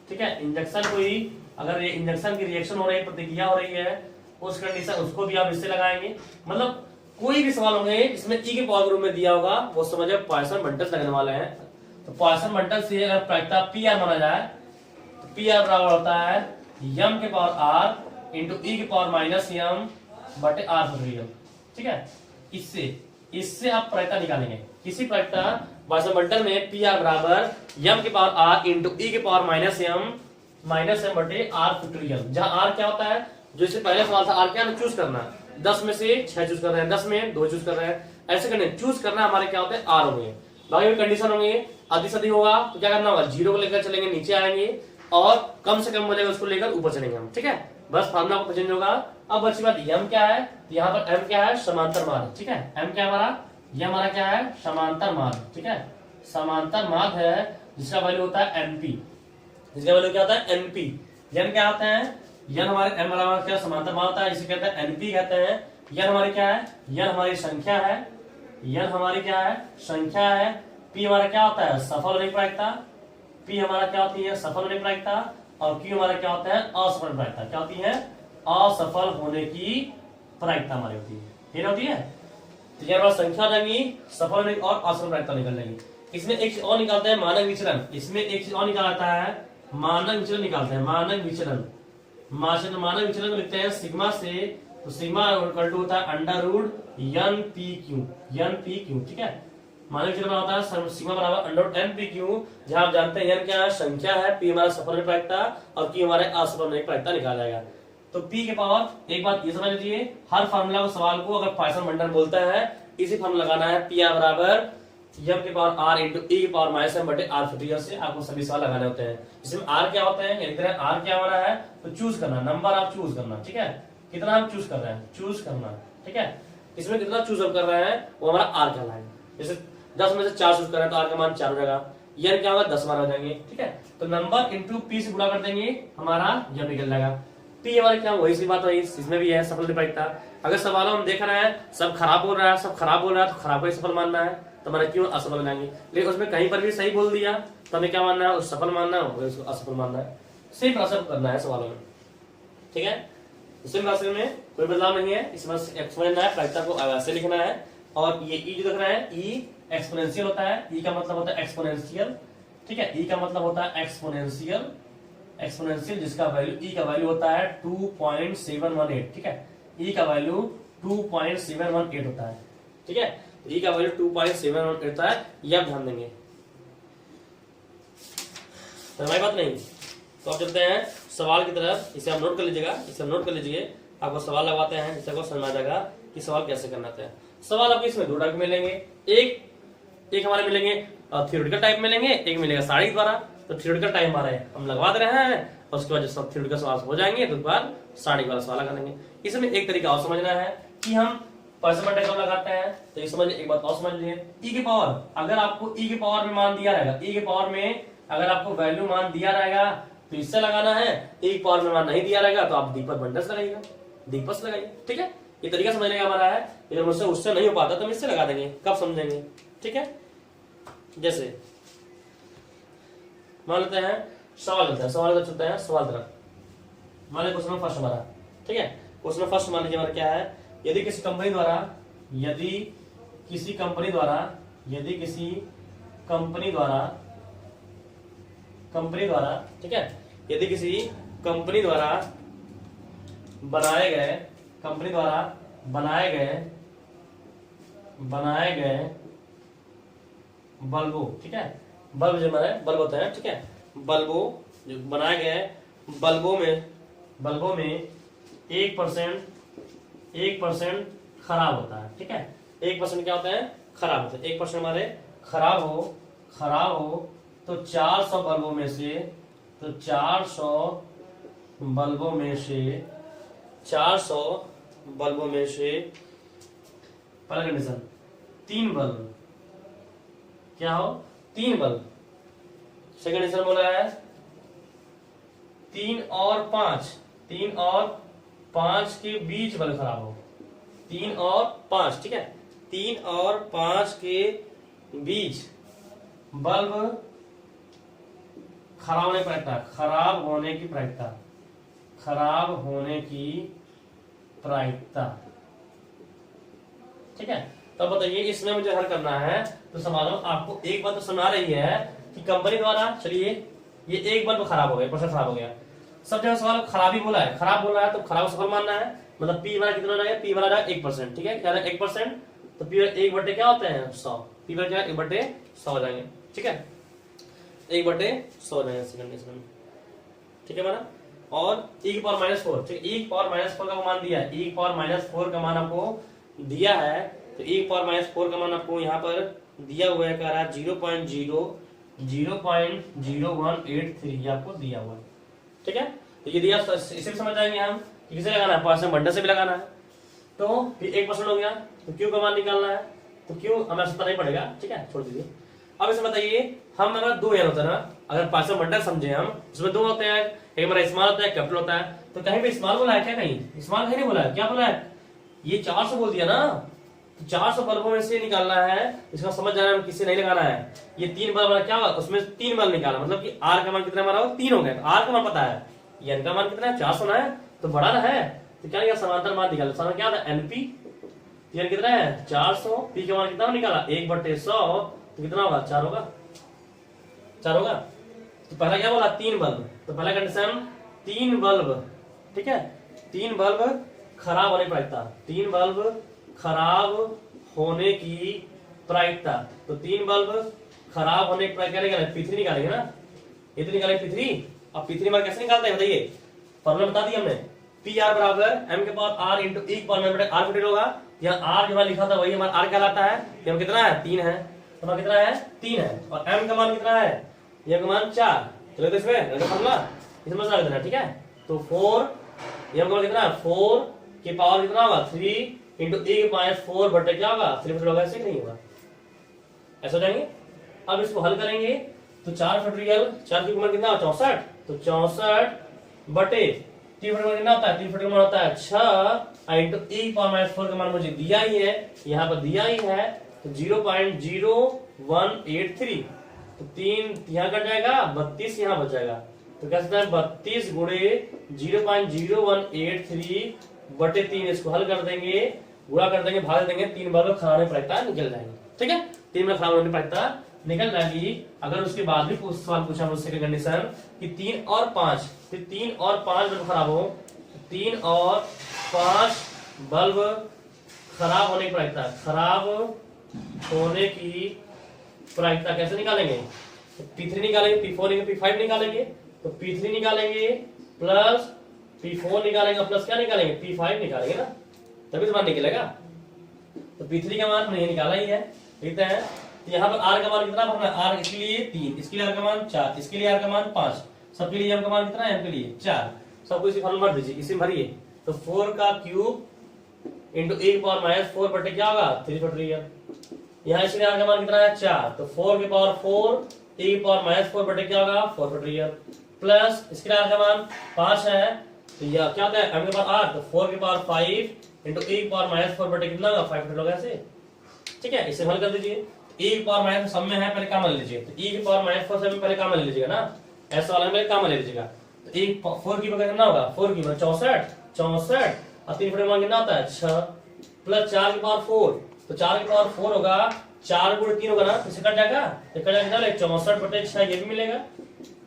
ठीक है, इंजेक्शन कोई, अगर ये इंजेक्शन की रिएक्शन हो रही है, प्रतिक्रिया हो रही है, उस कंडीशन उसको भी आप इससे लगाएंगे। मतलब कोई भी सवाल होंगे इसमें ई के पावर रूप में दिया होगा, वो समझे पॉइसन बंटन लगने वाले हैं। तो पॉइसन बंटन से अगर प्रायिकता पी आर माना जाए, तो पी आर बराबर होता है यम के पावर आर इंटू ई के पावर माइनस यम बटे आर फैक्टोरियल, ठीक है। इससे आप प्रायिकता निकालेंगे। किसी प्रायिकता पॉइसन बंटन में पी आर बराबर यम के पावर आर इंटू ई के पावर माइनस यम बटे आर फैक्टोरियल। जहां आर क्या होता है, जो इससे पहले सवाल था, आर क्या चूज करना, 10 में से 6 चूज कर रहे हैं, 10 में 2 चूज कर रहे हैं, ऐसे करने चूज करना हमारे क्या होते हैं, आर होंगे। बाकी में कंडीशन होंगे, अधिक से अधिक होगा तो क्या करना होगा, 0 को लेकर चलेंगे, नीचे आएंगे, और कम से कम बोलेगा उसको लेकर ऊपर चलेंगे हम, ठीक है। बस फार्मूला को चेंज होगा। अब अच्छी बात, यम क्या है, तो यहाँ पर एम क्या है, समांतर मार्ग, ठीक है। एम क्या हमारा, ये हमारा क्या है, समांतर मार्ग, ठीक है। समांतर मार्ग है जिसका वैल्यू होता है एमपी, जिसका वैल्यू क्या होता है एनपी। एन क्या होता है, यन हमारे एम बराबर क्या समांतर मार्ग होता है, इसे कहते हैं एनपी कहते हैं। यन हमारी क्या है, यन हमारी संख्या है, यन हमारी क्या है, संख्या है। पी हमारा क्या होता है, सफल होने की प्रायिकता, पी हमारा क्या होती है, सफल होने की प्रायिकता, और क्यू हमारा क्या होता है, असफल प्रायिकता। क्या होती है, असफल होने की प्रायिकता हमारी होती है, ये होती है। तो ये हमारी संख्या रहेगी, सफल होने और असफल प्रायिकता निकल जाएगी। इसमें एक चीज और निकालते हैं, मानक विचलन। इसमें एक चीज और निकालता है, मानक विचलन निकालते हैं, मानक विचलन। मानक विचलन को लिखते हैं सिग्मा से, तो सिग्मा इक्वल टू होता है under root N P Q, ठीक है। मानक विचलन होता है सिग्मा बराबर under root N P Q, जहां आप जानते हैं एन क्या है, संख्या है, पी हमारा सफल होने की प्रायिकता, और क्यू हमारे असफल होने की प्रायिकता निकाला जाएगा। तो पी के पावर, एक बात ये समझ लीजिए, हर फार्मूला को, सवाल को अगर पॉइसन बंटन बोलता है, इसी फार्मूला लगाना है, पी आर बराबर यम के पावर आर इंटू ई के पावर माइनस एम बटे आर फैक्टोरियल से आपको सभी सवाल लगाने होते हैं। इसमें आर क्या होता है, यानी आर क्या हो रहा है, तो चूज करना, नंबर आप चूज करना, ठीक है। कितना आप चूज कर रहे हैं, चूज करना, ठीक है। इसमें कितना चूज कर रहे हैं वो हमारा आर कहलाएगा। जैसे 10 में से 4 चूज कर रहे हैं तो आर का मान 4 हो जाएगा, यन क्या होगा 10 बार हो जाएंगे, ठीक है। तो नंबर इंटू पी से गुणा कर देंगे, हमारा यह निकल जाएगा। पी हमारे क्या, वही सी बात है, इसमें भी है सफल प्रायिकता। अगर सवाल हम देख रहे हैं सब खराब बोल रहा है, सब खराब बोल रहा है, तो खराब को ही सफल मानना है, तो हमारा क्यों असफल बनाएंगे। लेकिन उसमें कहीं पर भी सही बोल दिया तो हमें क्या मानना है, सफल मानना है, उसको असफल मानना है। सेम प्रोसेस करना है सवालों में, ठीक है। सेम प्रोसेस में कोई बदलाव नहीं है, इसमें एक्सपोनेंट है, प्रायिकता को ऐसे लिखना है। और ये ई जो दिख रहा है, ई एक्सपोनेंशियल होता है, ई का मतलब होता है एक्सपोनेंशियल, ठीक है। ई का मतलब होता है एक्सपोनेंशियल, एक्सपोनेंशियल जिसका वैल्यू, ई का वैल्यू होता है 2.718, ठीक है। ई का वैल्यू 2.718 होता है, ठीक है। ई का वैल्यू 2.718 होता है, ये आप ध्यान देंगे, तो हमारी बात नहीं। तो अब चलते हैं सवाल की तरफ, इसे आप नोट कर लीजिएगा, इसे नोट कर लीजिए। आपको सवाल लगवाते हैं, इससे आपको समझ आ जाएगा कि सवाल कैसे करना है। सवाल आपको इसमें 2 टाइप मिलेंगे, एक हमारे मिलेंगे थ्योरेटिकल टाइप मिलेंगे, एक मिलेगा साड़ी द्वारा। तो थ्योरेटिकल टाइप हमारे हम लगवा दे रहे हैं और उसके बाद जब सब थ्योरेटिकल सवाल हो जाएंगे तो उसके बाद साड़ी वाला सवाल लगा देंगे। इसमें एक तरीका और समझना है कि हम परसेंटेज कब लगाते हैं, तो ये समझ एक बात और समझ लीजिए। ई के पावर, अगर आपको ई के पावर में मान दिया रहेगा, ई के पावर में अगर आपको वैल्यू मान दिया रहेगा तो इससे लगाना है, ई के पावर में मान नहीं दिया रहेगा तो आप दीपक बंडस लगाइएगा, दीपस लगाइए। ठीक है, ये तरीका समझने का हमारा है। अगर मुझसे उससे नहीं हो पाता तो हम इससे लगा देंगे, कब समझेंगे। ठीक है, जैसे मान लेते हैं सवाल लेते हैं, सवाल चलते हैं सवाल तरफ। मान लीजिए क्वेश्चन फर्स्ट हमारा, ठीक है, क्वेश्चन फर्स्ट मान लीजिए हमारा क्या है, यदि किसी कंपनी द्वारा ठीक है, यदि किसी कंपनी द्वारा बनाए गए बल्बों, ठीक है, बल्ब जो हमारे बल्ब होते हैं, ठीक है, बल्बों जो बनाए गए बल्बों में 1% खराब होता है। ठीक है, 1% क्या होता है, खराब होता है। 1% हमारे खराब हो तो 400 बल्बों में से 400 बल्बों में से पहला कंडीशन 3 बल्ब क्या हो, 3 बल्ब। सेकंड कंडीशन बोला है 3 और 5 के बीच बल्ब खराब हो, 3 और 5, ठीक है, 3 और 5 के बीच बल्ब खराब होने की प्रायिकता। ठीक है, तो बताइए इसमें मुझे हल करना है, तो समाधान आपको एक बात तो समझ आ रही है कि कंपनी द्वारा, चलिए ये एक बल्ब खराब हो गया, परसेंट खराब हो गया, सब जगह सवाल खराब बोला है तो खराब सफल मानना है, मतलब पी वाला कितना रहेगा, पी वाला 1%, ठीक है, क्या है 1%, तो पी 1/, क्या होते हैं 100, पी वाला क्या है 1/100 हो जाएंगे। ठीक है, 1/100 हो जाएंगे सेकंड में, ठीक है माना। और e की पावर -4, ठीक है, e की पावर -4 का मान दिया है, e की पावर -4 का मान आपको दिया है, तो e की पावर -4 का मान आपको यहाँ पर दिया हुआ है, कह रहा है 0.0183 आपको दिया हुआ है। ठीक है, तो ये दिया, इसे भी समझ जाएंगे हम कि किसे लगाना है, परसेंट बंडल से भी लगाना है। तो फिर 1% हो गया, तो क्यू का मान निकालना है, तो क्यू हमें पता नहीं पड़ेगा, ठीक है, छोड़ दीजिए। अब इसे बताइए, हम अगर 2 एन होता है ना, अगर परसेंट बंडल समझे हम, उसमें 2 होते हैं, एक हमारा स्मॉल होता है, कैपिटल होता है, तो कहीं पे स्मॉल बोला है क्या, कहीं स्मॉल कहीं नहीं बोला है, क्या बोला है, ये 400 बोल दिया ना, तो 400 बल्बों में से निकालना है, इसका समझ जाना है किसे नहीं लगाना है। ये 3 बल्ब क्या होगा, उसमें 3 बल्ब निकाला, मतलब कि आर का मान कितना हमारा 3 हो गया, आर का मान पता है, एन का मान कितना है 400 ना है, तो बड़ा ना है, तो क्या निकाला, समांतर मान निकाला, समांतर क्या था एनपी, एन कितना है 400, पी का मान कितना निकाला 1/100, तो कितना होगा 4 होगा, 4 होगा। तो पहला क्या बोला 3 बल्ब, तो पहला कंडीशन 3 बल्ब, ठीक है, 3 बल्ब खराब होने की प्रायिकता, 3 बल्ब खराब होने की प्रायिकता, तो 3 बल्ब खराब होने की प्रायिकता निकालेंगे, P3 निकालेंगे ना, ये तो निकालेंगे P3। अब P3 मार कैसे निकालते हैं बताइए, फॉर्मूला बता दिया हमने, PR बराबर m के पावर r इंटू e की पावर में r फिट होगा, यहाँ r जो लिखा था वही हमारा r कहलाता है, ये कितना है 3 है, तो कितना है 3 है, और m का मान कितना है, ये का मान 4, चलो तो इसमें फॉर्मूला इसमें लगा देना, ठीक है, तो 4, ये का मान कितना है 4 के पावर कितना होगा 3 इंटू e के पावर 4 क्या होगा 3 होगा, ऐसे नहीं होगा, ऐसा हो जाएंगे। अब इसको हल करेंगे तो 4 फैक्टोरियल, 4 की मान कितना 64, तो 64 बटे 3 फैक्टोरियल कितना होता है, 3 फैक्टोरियल मान होता है 6 इंटू e की पावर -4 का मान मुझे दिया ही है, यहाँ पर दिया ही है, तो 0.0183, तो 3 यहाँ कट जाएगा, 32 यहाँ बच जाएगा, तो क्या सकता है 32 गुणे 0.0183 बटे 3, इसको हल कर देंगे, गुणा कर देंगे, भाग देंगे, 3 बल्ब खराब होने की प्रायिकता निकल जाएगी। ठीक है, 3 बल्ब खराब होने की प्रायिकता निकल जाएगी। अगर उसके बाद भी कुछ सवाल पूछा मुझसे कंडीशन कि 3 और 5, फिर 3 और 5 बल्ब खराब हो, 3 और 5 बल्ब खराब होने की प्रायिकता, खराब होने की प्रायिकता कैसे निकालेंगे, तो P3 निकालेंगे, P4 निकालेंगे, P5 निकालेंगे, तो P3 निकालेंगे प्लस P4 निकालेंगे, प्लस क्या निकालेंगे P5 निकालेंगे ना, तभी तो मान निकलेगा। तो P3 का मान हमने निकाला ही है, लिखते हैं तो यहाँ पर आर का मान कितना भरना है, आर इसके लिए 3, इसके लिए आर का मान 4, इसके लिए आर का मान 5, सबके लिए एम का मान कितना है, एम के लिए 4, सबको इसी फॉर्मूला भर दीजिए, इसी में भरिए। तो 4 का cube into e power minus 4 बटे क्या होगा 3 बटे रियल। यहाँ इसके लिए आर का मान कितना है 4, तो 4 की पावर 4 e पावर माइनस 4 बटे क्या होगा 4 बटे रियल, प्लस इसके लिए आर का मान 5 है, तो यह क्या होता है एम के पावर 8, तो 4 की power 5 into e power minus 4 बटे कितना होगा 5 बटे होगा ऐसे। ठीक है, इसे हल कर दीजिए। e की पावर माइनस सब में है, पहले काम ले लीजिए, तो e की पावर माइनस 4 से पहले काम ले लीजिएगा ना, ऐसा वाला में काम ले लीजिएगा। तो 4 की पावर कितना होगा, 4 की पावर 64 और 3 बटे मान कितना होता है 6, प्लस 4 की पावर 4, तो 4 की पावर 4 होगा, 4 गुणे 3 होगा ना, तो इसे कट जाएगा, तो कट जाएगा 64 बटे 6 ये भी मिलेगा,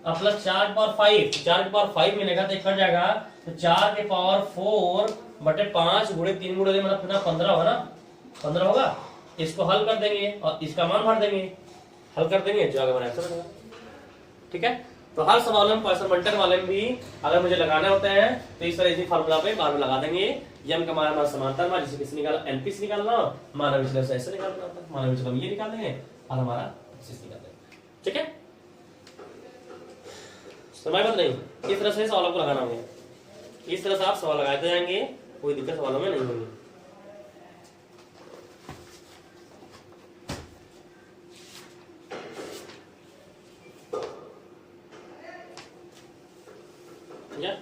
अब प्लस 4 की पावर 5, 4 की पावर 5 मिलेगा, तो कट जाएगा, तो 4 के पावर 4 बटे 5 गुणे 3 गुणे मतलब कितना 15 होगा ना, 15 होगा। इसको हल कर देंगे और इसका मान भर देंगे, हल कर देंगे जो आगे हमारा आंसर बनेगा। ठीक है, तो हर सवाल में क्वेश्चन मंटर वाले में भी अगर मुझे लगाने होते हैं तो इस तरह इसी फार्मूला पे बार बार लगा देंगे। यम का मान समांतर मान जिसे किसी निकाला एनपी से निकालना, मानव विचलन से ऐसे निकालना होता है, मानव विचलन ये निकाल देंगे और हमारा निकाल देंगे। ठीक है, समझ बात नहीं, इस तरह से सवालों को लगाना होगा, इस तरह से आप सवाल लगाते जाएंगे, कोई दिक्कत सवालों में नहीं होगी।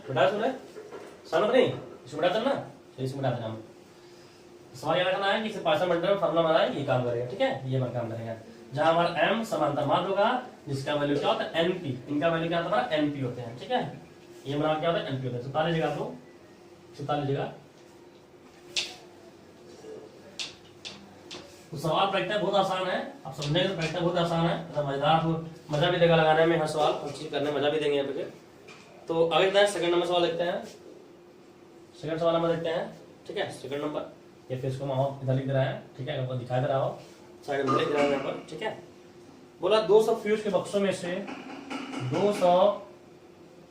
बता सुन रहे समझ नहीं, इसमें बता ना, तो इसमें बता देना। सवाल याद रखना है कि पार्शियल मंडल में फार्मूला हमारा ये काम करेगा। ठीक है, ये काम करेगा जहां हमारा m समांतर मान होगा जिसका वैल्यू क्या होता है np, इनका वैल्यू क्या होता है np होते हैं। ठीक है, ये हमारा क्या होता है np होता है। 47 जगह तो 47 जगह तो सवाल प्रैक्टिस बहुत आसान है, आप समझने का प्रैक्टिस बहुत आसान है, मजेदार मजा भी देगा लगाने में, हर सवाल हर चीज करने में मजा भी देंगे यहाँ पे। तो आगे देखते हैं, सेकंड नंबर सवाल देखते हैं, सेकंड सवाल नंबर देखते हैं। ठीक है, सेकंड नंबर ये फिर इसको हम इधर लिख रहा है। ठीक है, आपको दिखाई दे रहा हो साइड में लिख रहा है यहाँ पर। ठीक है, बोला 200 फ्यूज के बक्सों में से 200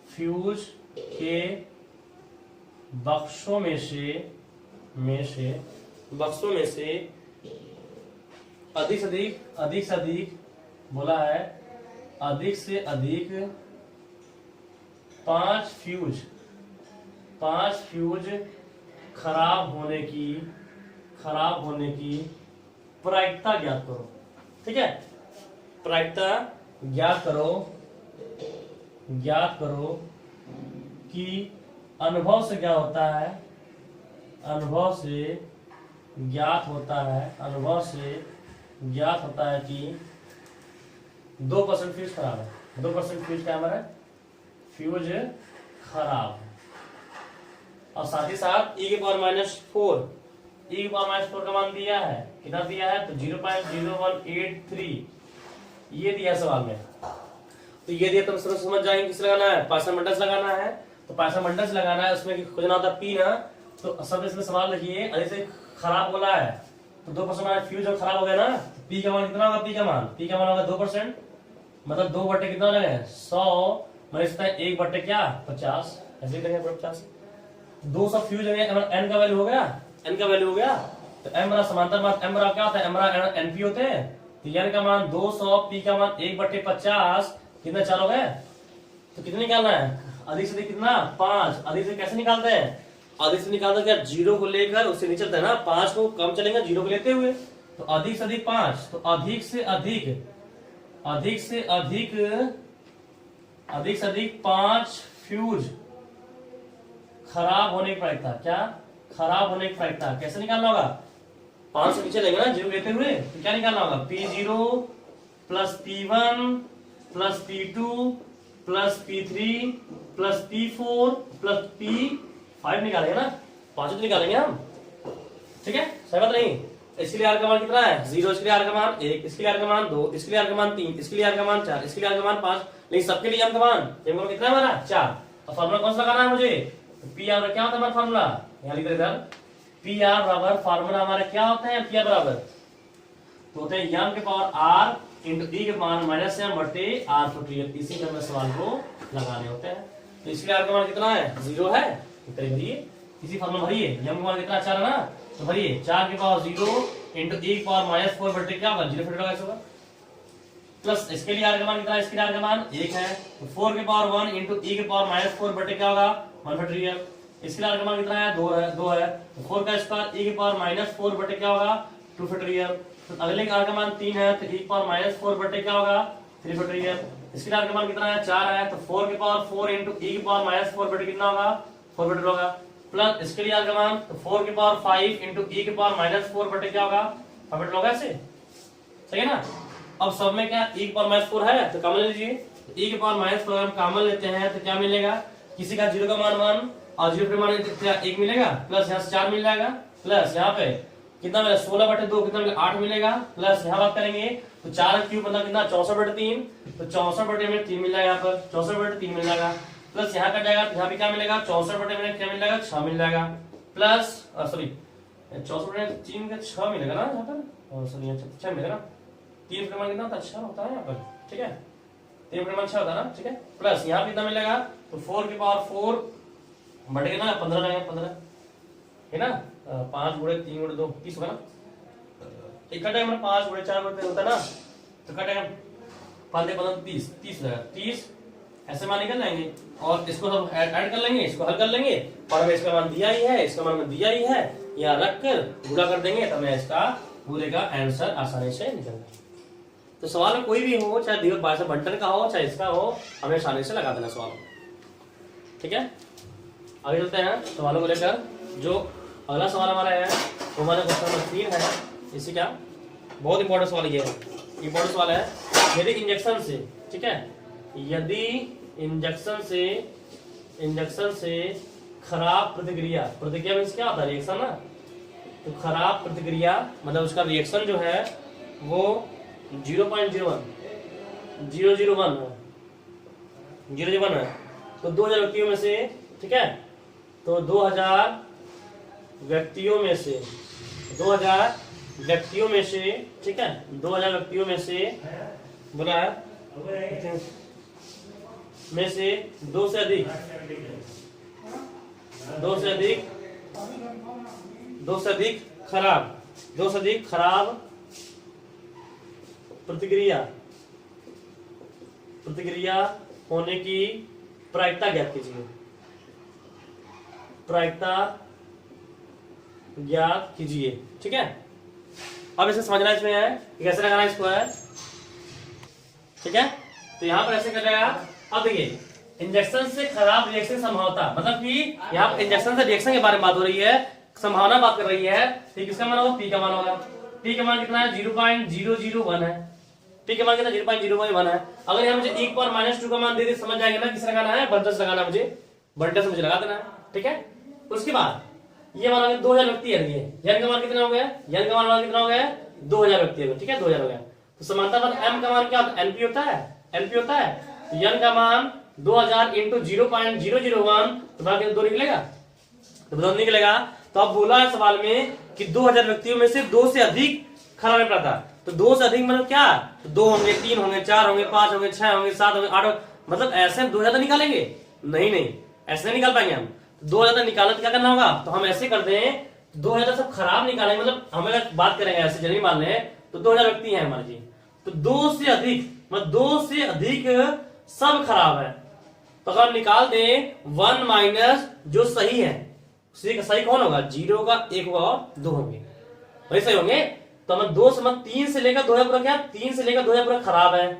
फ्यूज के बक्सों में से अधिक से अधिक बोला है, अधिक से अधिक 5 फ्यूज खराब होने की प्रायिकता ज्ञात करो। ठीक है, प्रायिकता ज्ञात करो कि अनुभव से क्या होता है, अनुभव से ज्ञात होता है कि 2% फ्यूज खराब है। 2% फ्यूज क्या हमारा फ्यूज खराब है, और साथ ही साथ e के पावर माइनस 4 का मान दिया है, कितना दिया है तो 0.0183 ये दिया सवाल में। तो ये दिया, तुम समझ जाएंगे किस लगाना है, पार्शियल मंडल्स लगाना है। तो पार्शियल मंडल्स लगाना है, उसमें खोजना होता है पी ना, तो सब इसमें सवाल लिखिए अधिक से खराब बोला है, तो 2% फ्यूज जब खराब हो गया ना, तो पी का मान कितना होगा, पी का मान होगा 2%, मतलब 2 बटे कितना हो जाएगा 100, मतलब 1 बटे क्या 50, ऐसे करेंगे 50। 200 फ्यूज एन का वैल्यू हो गया, तो एम बरा समांतर मान, एम बरा क्या होता है, एम बरा एनपी होते हैं, तो एन का मान 200, पी का मान 1 बटे 50, कितना 4 हो गए। तो कितने निकालना है, अधिक से अधिक कितना 5। अधिक से कैसे निकालते हैं, अधिक से निकालते क्या, 0 को लेकर उससे नीचे चलता है ना, 5 को कम चलेंगे 0 को लेते हुए, तो अधिक से अधिक 5, तो अधिक से अधिक 5 फ्यूज खराब होने की प्रायिकता, क्या खराब होने की प्रायिकता कैसे निकालना होगा, 5 से नीचे लेंगे ना 0 लेते हुए, तो क्या निकालना होगा P0 plus P1 plus P2 plus P3 plus P4 plus P5 निकालेंगे ना, 5 तो निकालेंगे हम। ठीक है, सही बात नहीं। इसके लिए आर का मान कितना है 0, इसके लिए आर का मान 1, इसके लिए आर का मान 2, इसके लिए आर का मान 3, इसके लिए आर का मान 4, इसके लिए आर का मान 5, लेकिन सबके लिए एम का मान कितना है हमारा 4। और फॉर्मूला कौन सा लगाना है मुझे, पी आर क्या होता है हमारा फॉर्मूला, यहाँ लिख इधर पी आर बराबर, फॉर्मूला हमारा क्या होता है, पी आर बराबर तो होते हैं एम के पावर आर इंटू ई के पावर माइनस एम बटे आर फुट। इसी में सवाल को लगाने होते हैं। तो इसलिए आर का मान कितना है 0 है, भरिए इसी फॉर्मूला भरिए, एम का मान कितना 4 है ना, तो भरिए 4 के पावर 0 इंटू ई के पावर माइनस 4 बटे क्या होगा 0 फुट होगा, प्लस इसके लिए आर का मान कितना है, इसके लिए आर का मान 1 है, तो 4 के पावर 1 इंटू ई के पावर माइनस 4 बटे क्या होगा 1 फैक्टोरियल। इसके लिए आर का मान कितना है 2 है, 2 है, तो 4 का स्क्वायर ई के पावर माइनस 4 बटे क्या होगा 2 फैक्टोरियल। तो अगले का आर का मान 3 है, तो ई के पावर माइनस 4 बटे क्या होगा 3 फैक्टोरियल। इसके लिए आर का मान कितना है 4 है, तो 4 के पावर 4 इंटू ई के पावर माइनस 4 बटे कितना होगा 4 बटे होगा, प्लस इसके लिए आर का मान तो 4 के पावर 5 इंटू ई के पावर माइनस 4 बटे क्या होगा 5 बटे होगा ऐसे, सही है ना। अब सब में क्या ई के पावर माइनस 4 है तो कॉमन ले लीजिए, तो ई के पावर माइनस 4 हम कॉमन लेते हैं तो क्या मिलेगा, किसी का 0 का मान 1 और 0 का मान 1 मिलेगा, प्लस यहाँ से 4 मिल जाएगा, प्लस यहाँ पे कितना मिलेगा 16 बटे 2 कितना मिलेगा 8 मिलेगा, प्लस यहाँ बात करेंगे तो 4 क्यूब मतलब कितना 64 बटे 3, तो 64 बटे में 3 मिल जाएगा, यहाँ पर 64 बटे 3 मिल जाएगा, प्लस यहाँ कट जाएगा तो यहाँ भी क्या मिलेगा 64 बटे में क्या मिल जाएगा 6 मिल जाएगा, प्लस सॉरी 64 बटे 3 का 6 मिलेगा ना यहाँ पर, सॉरी यहाँ 6 मिलेगा ना, 3 का मान कितना होता है 6 होता है यहाँ पर, ठीक है 3 का मान 6 होता है ना, ठीक है, प्लस यहाँ कितना मिलेगा तो 4 के पावर 4 बटे कितना 15 जाएगा 15 है ना, 5 गुणे 3 गुणे 2 30 होगा ना, एक कटेगा मतलब 5 गुणे 4 गुणे होता है ना, तो कटेगा 5 दे 15 30 30 लगेगा 30 ऐसे मान निकल जाएंगे, और इसको हम ऐड कर लेंगे, इसको हल कर लेंगे, और हमें इसका मान दिया ही है, इसका मान दिया ही है, यहाँ रख कर गुणा कर देंगे तो हमें इसका पूरे का आंसर आसानी से निकल जाएगा। तो सवाल में कोई भी हो, चाहे दिवस भाषा बंटन का हो चाहे इसका हो, हमें आसानी से लगा देना सवाल, ठीक है। आगे चलते हैं सवालों को लेकर। जो अगला सवाल हमारा है वो हमारा क्वेश्चन नंबर 3 है, इसी का बहुत इंपॉर्टेंट सवाल ये है, इंपॉर्टेंट सवाल है। यदि इंजेक्शन से, ठीक है, यदि इंजेक्शन से खराब प्रतिक्रिया, प्रतिक्रिया मीन्स क्या होता है रिएक्शन ना, तो खराब प्रतिक्रिया मतलब उसका रिएक्शन जो है वो 0.001 है, तो 2000 व्यक्तियों में से, ठीक है, तो 2000 व्यक्तियों में से, 2000 व्यक्तियों में से, ठीक है, 2000 व्यक्तियों में से बोला है में से 2 से अधिक खराब प्रतिक्रिया होने की प्रायिकता ज्ञात कीजिए, ठीक है। अब इसे समझना इसमें है कैसे लगाना इसको है, ठीक है, तो यहाँ पर ऐसे कर रहेगा। अब देखिए इंजेक्शन से खराब रिएक्शन संभावना, मतलब कि यहाँ पर इंजेक्शन से रिएक्शन के बारे में बात हो रही है, संभावना बात कर रही है, ठीक, किसका मान होगा पी का मान होगा, पी का मान कितना है 0.001 है, पी का मान कितना 0.001 है। अगर यहाँ मुझे e पावर -2 का मान दे दे समझ जाएंगे ना, किस लगाना है बंटस लगाना, मुझे बंटस मुझे लगा देना है, ठीक है। उसके बाद ये मान 2000 व्यक्ति है, n का मान कितना हो गया, n का मान कितना हो गया 2000 व्यक्ति है, ठीक है 2000 हो गया। तो समानता पर m का मान क्या होता है np होता है, तो n का मान 2000 इंटू 0.001 तो बाकी 2 निकलेगा, तो 2 निकलेगा। तो अब बोला है सवाल में कि 2000 व्यक्तियों में से 2 से अधिक खराब निकला था, तो 2 से अधिक मतलब क्या, तो 2 होंगे 3 होंगे 4 होंगे 5 होंगे 6 होंगे 7 होंगे 8 होंगे, मतलब ऐसे हम 2000 निकालेंगे नहीं ऐसे नहीं निकाल पाएंगे हम। 2000 निकालना तो क्या करना होगा, तो हम ऐसे करते हैं 2000 सब खराब निकालेंगे, मतलब हम अगर बात करेंगे ऐसे जनरली मान लें तो 2000 व्यक्ति हैं मान लीजिए, तो 2 से अधिक मतलब 2 से अधिक सब खराब है, तो अगर हम निकाल दें 1 माइनस जो सही है, सही कौन होगा 0 होगा 1 होगा और 2 होंगे, वही सही होंगे। तो हम 2 से 3 से लेकर 2000 पूरा क्या, 3 से लेकर 2000 पूरा खराब है,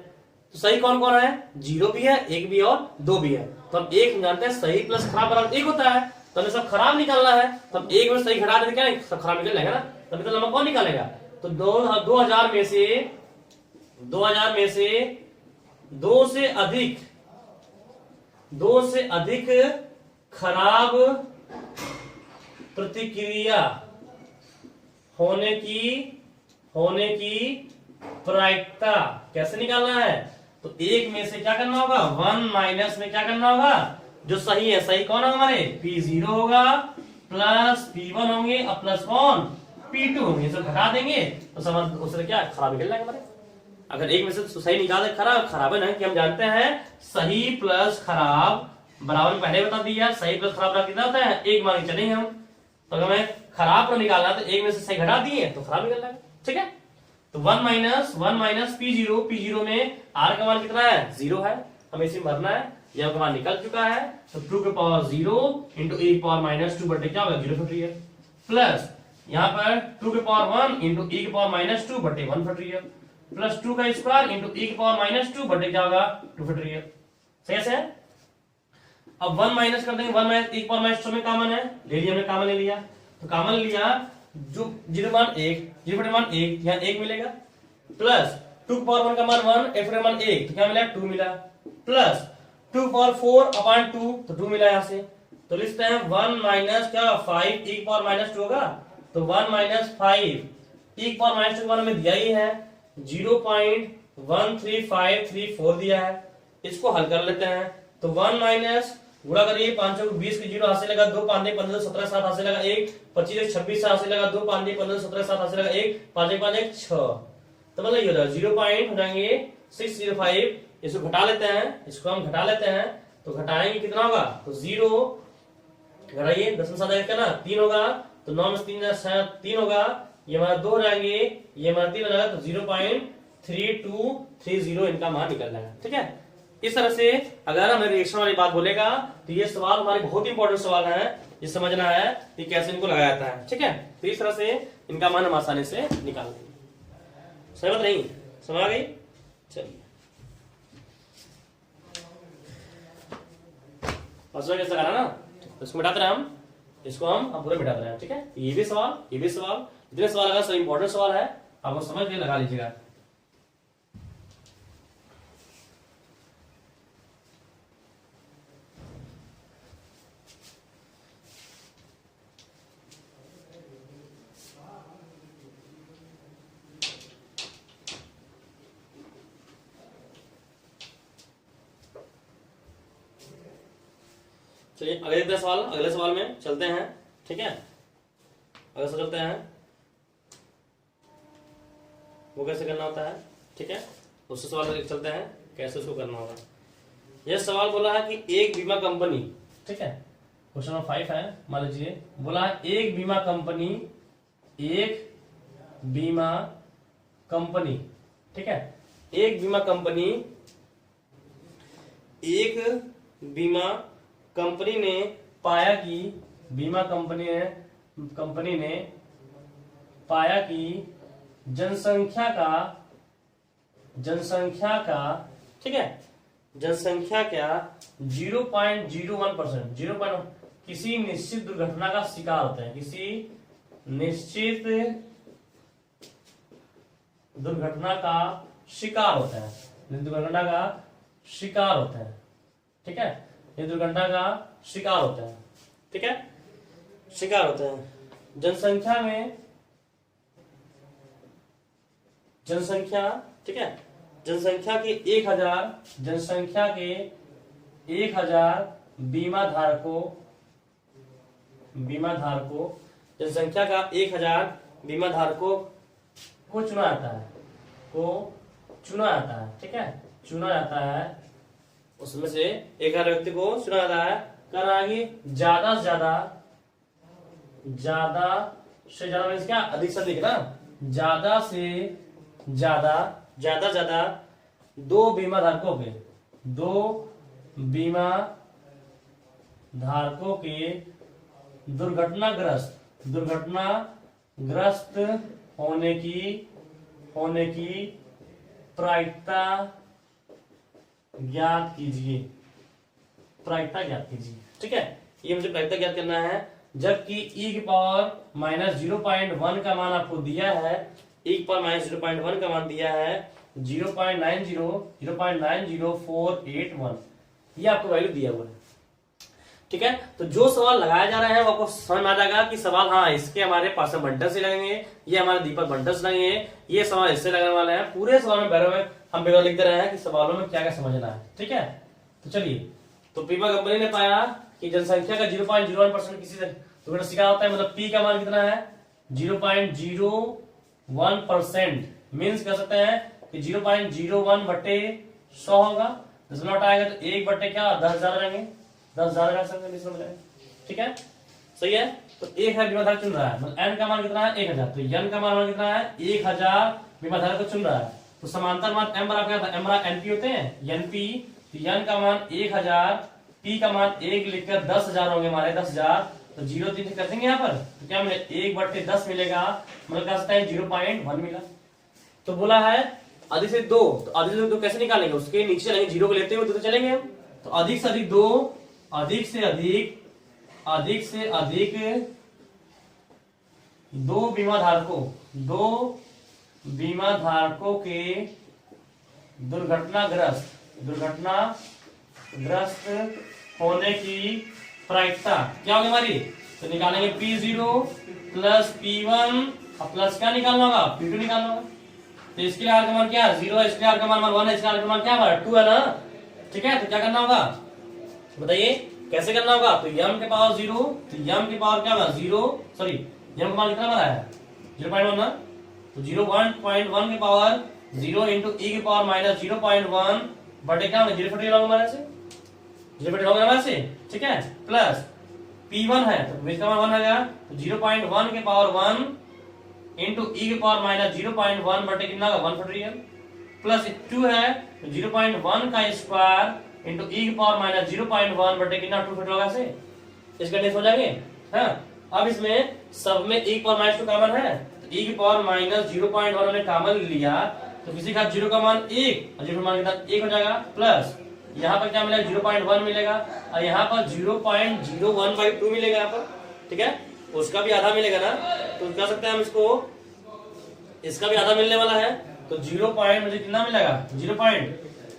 तो सही कौन कौन है 0 भी है 1 भी और 2 भी है। तो हम एक जानते हैं सही प्लस खराब बराबर 1 होता है, तो हमें सब खराब निकालना है, तो हम 1 में सही घटा देते क्या सब खराब निकल जाएगा ना, तभी तो नंबर कौन निकालेगा। तो 2000 में से 2 से अधिक खराब प्रतिक्रिया होने की प्रायिकता कैसे निकालना है, तो 1 में से क्या करना होगा 1 माइनस में क्या करना होगा जो सही है, सही कौन होगा हमारे P0 होगा प्लस P1 होंगे और प्लस कौन P2 होंगे, सब घटा देंगे तो समझ उससे क्या खराब निकल जाएगा हमारे। अगर 1 में से सही निकाल दे खराब है ना, कि हम जानते हैं सही प्लस खराब बराबर पहले बता दिया, सही प्लस खराब कितना होता है 1 मान के चलेंगे हम, तो अगर हमें खराब को निकालना तो 1 में से सही घटा दिए तो खराब निकल जाएगा, ठीक है। तो वन माइनस P0 में R का मान कितना है 0 है, हमें इसे भरना है, यह का मान निकल चुका है। तो 2 के power 0 into e power minus 2 बटे क्या होगा 0 फैक्टोरियल, प्लस यहाँ पर 2 के पावर 1 इंटू e के पावर माइनस 2 बटे 1 फैक्टोरियल, प्लस 2 का स्क्वायर इंटू e के पावर माइनस 2 बटे क्या होगा 2 फैक्टोरियल। सही है। अब 1 माइनस कर देंगे, 1 माइनस e के पावर माइनस 2 में कॉमन है, ले लिया, हमने कॉमन ले लिया, तो कॉमन लिया, जो 0 मान 1, 0 बटे मान 1, यहाँ 1 मिलेगा, प्लस 2 के पावर 1 का मान 1, f का मान 1, तो क्या मिला 2 मिला, प्लस 2 पावर 4 अपॉन 2, तो 2 मिला यहाँ से, तो लिखते हैं 1 माइनस क्या 5 e की पावर माइनस 2 होगा, तो 1 माइनस 5 e की पावर माइनस 2 के बारे में दिया ही है 0.13534 दिया है, इसको हल कर लेते हैं। तो 1 माइनस गुणा करिए 5 20 के 0 हाथ से लगा 2 5 15 17 7 हाथ से लगा 1 25 26 हाथ से लगा 2 5 15 17 7 हाथ से लगा 1 5 5 1 6, तो मतलब ये हो जाएगा 0 पॉइंट हो जाएंगे 605। इसको घटा लेते हैं, इसको हम घटा लेते हैं, तो घटाएंगे कितना होगा, तो 0 घटाइए 10 में 7 का ना 3 होगा, तो 9 में 3 3 होगा, ये हमारा 2 हो जाएंगे, ये हमारा 3 हो जाएगा, तो 0.3230 इनका मान निकल जाएगा। ठीक है, इस तरह से अगर हमें रिएक्शन वाली बात बोलेगा तो ये सवाल हमारे बहुत इंपॉर्टेंट सवाल है, ये समझना है कि कैसे इनको लगाया जाता है। ठीक है, तो इस तरह से इनका मान हम आसानी से निकाल देंगे। समझ नहीं समझ आ गई? चलिए कैसे करा ना, इसको मिटाते रहे हम, इसको हम पूरे मिटाते रहे। ठीक है, ये भी सवाल, ये भी सवाल, इतने सवाल अगर सब इंपॉर्टेंट सवाल है आपको समझ के लगा लीजिएगा। चलिए अगले सवाल, अगले सवाल में चलते हैं। ठीक है, अगले सवाल चलते हैं, वो कैसे करना होता है। ठीक है, उससे सवाल चलते हैं कैसे उसको करना होगा। यह सवाल बोला है कि एक बीमा कंपनी, ठीक है, क्वेश्चन नंबर 5 है, मान लीजिए बोला है एक बीमा कंपनी, एक बीमा कंपनी, ठीक है, एक बीमा कंपनी, एक बीमा कंपनी ने पाया कि बीमा कंपनी ने पाया कि जनसंख्या का ठीक है, जनसंख्या का 0.01% किसी निश्चित दुर्घटना का शिकार होते हैं, किसी निश्चित दुर्घटना का शिकार होता है, दुर्घटना का शिकार होता है। ठीक है, ये दुर्घटना का शिकार होता है। ठीक है, शिकार होता है। जनसंख्या में जनसंख्या, ठीक है, जनसंख्या के 1000 बीमा धारकों जनसंख्या का 1000 बीमा धारकों को चुना जाता है। ठीक है, चुना जाता है, उसमें से 1000 व्यक्ति को चुना जाता है। कर आगे ज्यादा से ज्यादा मीन्स क्या, अधिक से अधिक ना, ज्यादा से ज्यादा 2 बीमा धारकों के दुर्घटनाग्रस्त होने की प्रायिकता ज्ञात कीजिए। ठीक है, ये मुझे प्रायिकता ज्ञात करना है, जबकि e की पावर माइनस 0.1 का मान आपको दिया है, e की पावर माइनस 0.1 का मान दिया है 0.90481, ये आपको वैल्यू दिया हुआ है। ठीक है, तो जो सवाल लगाया जा रहा है वो आपको समझ में आ जाएगा कि सवाल, हाँ इसके हमारे पास बंटल से लगेंगे, ये हमारे दीपक बंटल से लगेंगे, ये सवाल इससे लगने वाले हैं। पूरे सवाल में बैरो में हम बेगर लिखते रहे हैं कि सवालों में क्या क्या समझना है। ठीक है, तो चलिए, तो बीमा कंपनी ने पाया कि जनसंख्या का 0.01% किसी दुर्घटना शिकार होता है, मतलब P का मान कितना है 0.01%, मीन्स कह सकते हैं कि 0.01 बटे 100 होगा, दशमलव आएगा तो 1 बटे क्या 10,000 रहेंगे, 10,000 रख सकते हैं। ठीक है, सही है, तो 1000 बीमा धारक चुन रहा है, मतलब n का मान कितना है 1000, तो n का मान कितना है 1000 बीमा धारक को चुन रहा है। तो समांतर माध्य m बराबर क्या था, m बराबर np होते हैं, np, तो n का मान 1000, p का मान 1 लिखकर 10,000 होंगे हमारे, 10,000, तो 0 3 कर देंगे यहाँ पर, तो क्या मिले 1/10 मिलेगा, मतलब क्या सकता है 0.1 मिला। तो बोला है अधिक से 2, तो अधिक से 2 कैसे निकालेंगे, उसके नीचे चलेंगे, 0 को लेते हुए तो चलेंगे हम। तो अधिक से अधिक 2, अधिक से अधिक 2 बीमा धारकों के दुर्घटनाग्रस्त होने की प्रायिकता क्या होगी हमारी, तो निकालेंगे P0 प्लस P1 और प्लस क्या निकालना होगा, P2 निकालना होगा। तो इसके लिए आर का मान क्या है 0 है, इसके लिए आर का मान 1 है, इसके आर का मान क्या है 2 है ना, ठीक है। तो क्या करना होगा बताइए कैसे करना होगा, तो m के पावर 0, तो m की पावर क्या होगा 0, सॉरी m का मान कितना बना है 0.1 ना, तो 0.1 की पावर 0 इंटू e की पावर माइनस 0.1 बटे क्या होगा 0.1 से, 0.1 से, ठीक है, प्लस P1 है तो इसका मान 1 आ गया, तो 0.1 के पावर 1 इंटू e के पावर माइनस 0.1 बटे कितना होगा 1/real, प्लस 2 है तो 0.1 का स्क्वायर इंटू e की पावर माइनस 0.1 बटे कितना 2 होगा से, इसका डेस हो जाएंगे। हाँ, अब इसमें सब में e की पावर माइनस 2 कॉमन है, तो e की पावर माइनस 0.1 हमने कॉमन लिया, तो किसी का 0 का मान 1 और 0 का मान कितना 1 हो जाएगा, प्लस यहाँ पर क्या मिलेगा 0.1 मिलेगा और यहाँ पर 0.01/2 मिलेगा यहाँ पर, ठीक है, उसका भी आधा मिलेगा ना, तो कह सकते हैं हम इसको, इसका भी आधा मिलने वाला है, तो 0. मुझे कितना मिलेगा 0.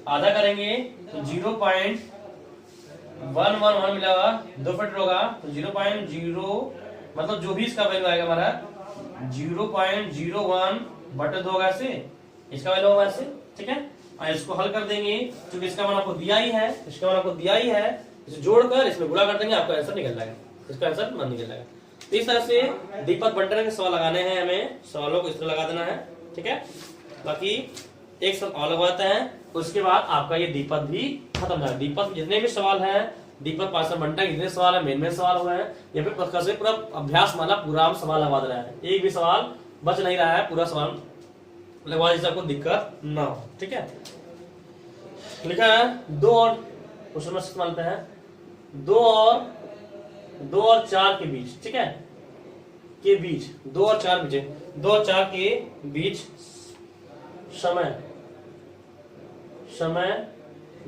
आधा करेंगे तो 0.111 मिलेगा, 2 फैक्टर होगा तो 0.0, मतलब जो भी इसका वैल्यू आएगा हमारा 0.01/2 होगा ऐसे, इसका वैल्यू होगा ऐसे, ठीक है। और इसको हल कर देंगे क्योंकि इसका मान आपको दिया ही है, इसका मान आपको दिया ही है, इसे जोड़कर इसमें गुणा कर देंगे, आपका आंसर निकल जाएगा, इसका आंसर मान निकल जाएगा। तो इस तरह से दीपक बंटन के सवाल लगाने हैं, हमें सवालों को इस तरह लगा देना है, ठीक है। बाकी एक सवाल और लगवाते हैं, उसके बाद आपका ये दीपक भी खत्म है। दीपक जितने भी सवाल हैं, दीपक पासवान बंटन जितने सवाल है मेन सवाल हुए हैं, या फिर पूरा अभ्यास माना पूरा हम सवाल लगवा दे रहे हैं, एक भी सवाल बच नहीं रहा है, पूरा सवाल लगवा जिससे आपको दिक्कत ना हो, ठीक है। लिखा है 2 और क्वेश्चन में मानते हैं 2 और 4 के बीच, ठीक है, के बीच 2 और 4 बीच 2 और 4 के बीच समय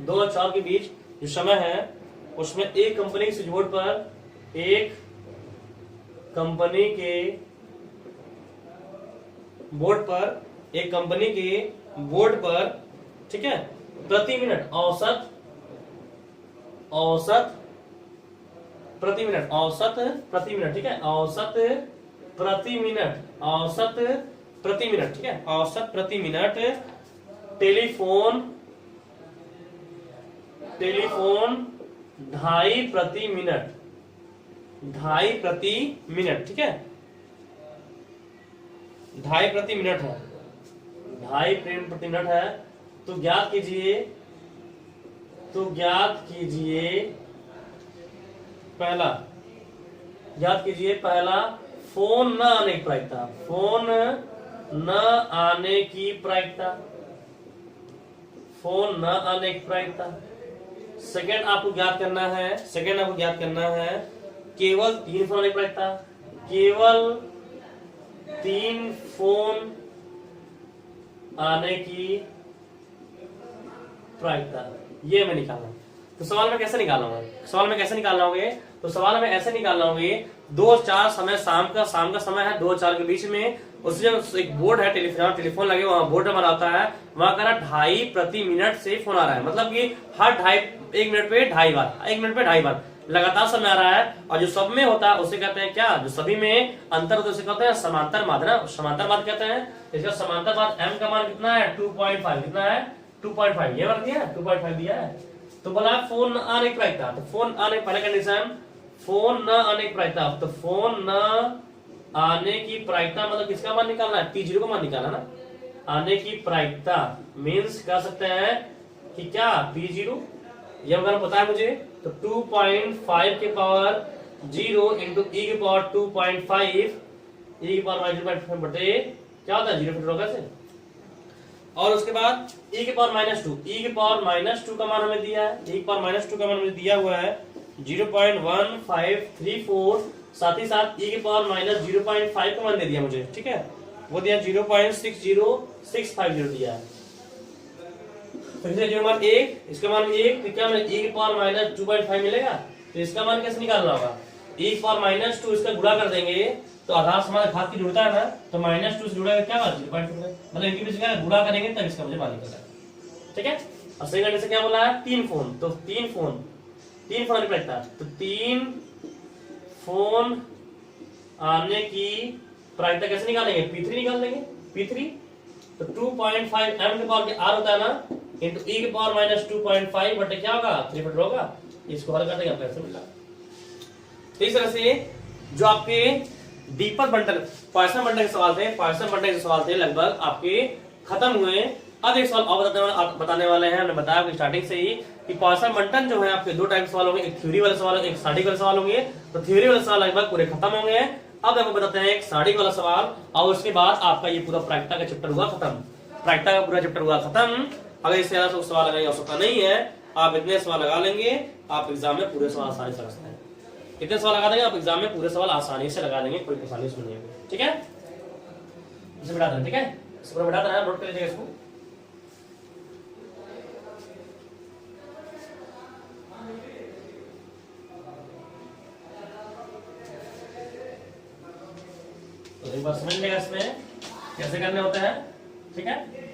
2 और 4 के बीच जो समय है उसमें एक कंपनी के स्विच बोर्ड पर एक कंपनी के बोर्ड पर ठीक है प्रति मिनट औसत प्रति मिनट ठीक है औसत प्रति मिनट ठीक है औसत प्रति मिनट टेलीफोन 2.5 प्रति मिनट 2.5 प्रति मिनट ठीक है 2.5 प्रति मिनट है 2.5 फ्रेम प्रति मिनट है। तो ज्ञात कीजिए पहला फोन न आने की प्रायिकता सेकंड आपको ज्ञात करना है केवल 3 फोन आने की प्रायिकता केवल 3 फोन आने की प्रायिकता ये मैं निकालना। तो सवाल में कैसे निकालना होगा तो सवाल में ऐसे निकालना होंगे 2 और 4 समय शाम का समय है 2 और 4 के बीच में उससे जो एक बोर्ड है टेलीफोन लगे वहां बोर्ड हमारा आता है वहां का 2.5 प्रति मिनट से फोन आ रहा है मतलब कि हर 1 मिनट पे 2.5 बार लगातार समय आ रहा है। और जो सब में होता है उसे कहते हैं क्या जो सभी में अंतर होता है उसे कहते हैं समांतर माध्य ना समांतर माध्य कहते हैं। इसका समांतर माध्य m का मान कितना है 2.5 कितना है 2.5 ये बात दिया 2.5 दिया है। तो बोला फोन न आने की प्रायिकता तो फोन आने पहले कंडीशन फोन न आने की प्रायिकता तो फोन न आने की प्रायिकता मतलब किसका मान निकालना है P0 का मान निकालना ना आने की प्रायिकता मींस कह सकते हैं कि क्या P0 ये अगर पता है मुझे तो 2.5 के पावर 0 इंटू e के पावर 2.5 e की पावर 0.5 बटे क्या होता है 0 होगा से और उसके बाद e के पावर -2, e के पावर -2 का मान हमें दिया है, e के पावर -2 का मान हमें दिया हुआ है 0.1534, साथ ही साथ e के पावर -0.5 का मान दे दिया मुझे, ठीक है, वो दिया 0.60650 दिया है। फिर से जो मान 1, इसका मान 1, तो क्या e के पावर -2.5 मिलेगा, तो इसका मान कैसे निकालना होगा, e के पावर -2 इसका गुणा कर देंगे तो आधार समाज घात की जुड़ता है ना, तो -2 से जुड़ा क्या बात 0.2, मतलब इनके बीच क्या गुणा करेंगे तब इसका मुझे मान निकलता है, ठीक है। और सही करने से क्या बोला है 3 फोन, तो 3 फोन पड़ता है, तो 3 फोन आने की प्रायिकता कैसे निकालेंगे, P3 निकाल देंगे, P3 तो 2.5 m के पावर r होता है ना इंटू e के पावर -2.5 बटे क्या होगा 3 बटे होगा, इसको हल कर देंगे आपको ऐसे मिला। तो इस तरह से जो आपके दीपक बंटन पॉइसन बंटन के सवाल थे लगभग आपके खत्म हुए। अब एक सवाल और बताने वाले हैं, हमने बताया आपको स्टार्टिंग से ही कि पॉइसन बंटन जो है आपके 2 टाइप के सवाल होंगे, एक थ्योरी वाले सवाल, एक स्टैटिक वाले सवाल होंगे। तो थ्योरी वाले सवाल लगभग पूरे खत्म होंगे। अब आपको बताते हैं एक स्टैटिक वाला सवाल, और उसके बाद आपका ये पूरा प्रायिकता का चैप्टर हुआ खत्म। प्रायिकता का पूरा चैप्टर हुआ खत्म। अगर इससे ज्यादा सवाल लगाने की आवश्यकता नहीं है, आप इतने सवाल लगा लेंगे, आप एग्जाम में पूरे सवाल आसानी से लगा सकते हैं। कितने सवाल लगा देंगे आप एग्जाम में पूरे सवाल आसानी से लगा देंगे, कोई परेशानी इसमें नहीं होगी, ठीक है। इसे बिठा दें, ठीक है, इसको बिठा देना, नोट कर लीजिएगा इसको। तो एक बार समझ लेगा इसमें कैसे करने होते हैं, ठीक है।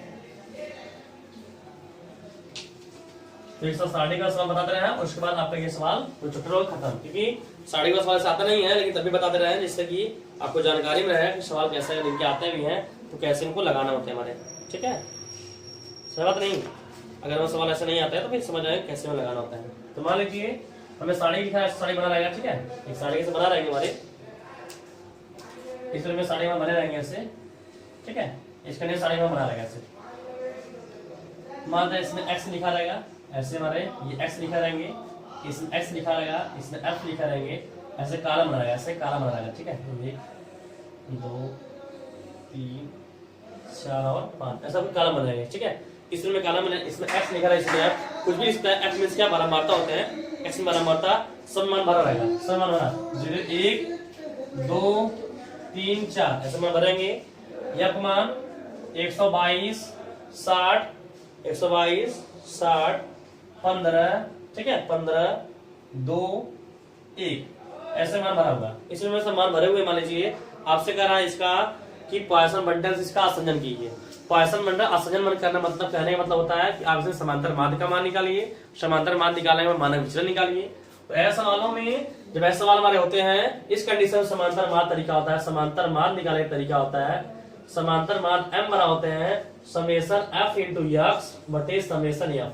तो 160 का सवाल बताते रहे हैं, उसके बाद आपका ये सवाल तो चैप्टर होगा खत्म, क्योंकि 60 का सवाल से आता नहीं है, लेकिन तभी बताते रहे हैं जिससे कि आपको जानकारी में रहे कि सवाल कैसे इनके आते भी हैं तो कैसे इनको लगाना होते हैं हमारे, ठीक है। सही बात नहीं, अगर वो सवाल ऐसे नहीं आता है तो फिर समझ आए कैसे में लगाना होता है। तो मान लीजिए हमें साड़ी लिखा है, साड़ी बना रहेगा, ठीक है, एक साड़ी कैसे बना रहेंगे हमारे, इस तरह में साड़ी में बने रहेंगे ऐसे, ठीक है, इसके लिए साड़ी में बना रहेगा ऐसे। मान लीजिए इसमें x लिखा रहेगा ऐसे, हमारे ये x लिखा रहेंगे, इसमें x लिखा रहेगा, इसमें f लिखा रहेंगे, ऐसे कालम बना रहेगा, ऐसे कालम बना रहेगा, ठीक है, 1 2 3 4 और 5 ऐसा कुछ कालम बना रहेगा, ठीक है। इसमें कालम बना, इसमें x लिखा रहेगा, इसमें f कुछ भी, इसका f मींस क्या बारहमारता होते हैं, x में बारहमारता सब मान भरा रहेगा, सब मान भरा 0 1 2 3 4 ऐसे मान भरेंगे। f मान 122 60 122 60 15, ठीक है, 15 2 1 ऐसे मान भरा होगा। इसमें सब मान भरे हुए, मान लीजिए आपसे कह रहा है इसका कि पॉइसन बंटन से इसका आसंजन कीजिए। पॉइसन बंटन आसंजन मन करना मतलब, कहने का मतलब होता है कि आप इसमें समांतर माध्य का मान निकालिए, समांतर माध्य निकालने में मानक विचलन निकालिए। तो ऐसे सवालों में जब ऐसे सवाल हमारे होते हैं, इस कंडीशन में समांतर माध्य तरीका होता है, समांतर माध्य निकालने का तरीका होता है, समांतर माध्य m बना होते हैं समेशन f इंटू यक्स बटे समेशन f,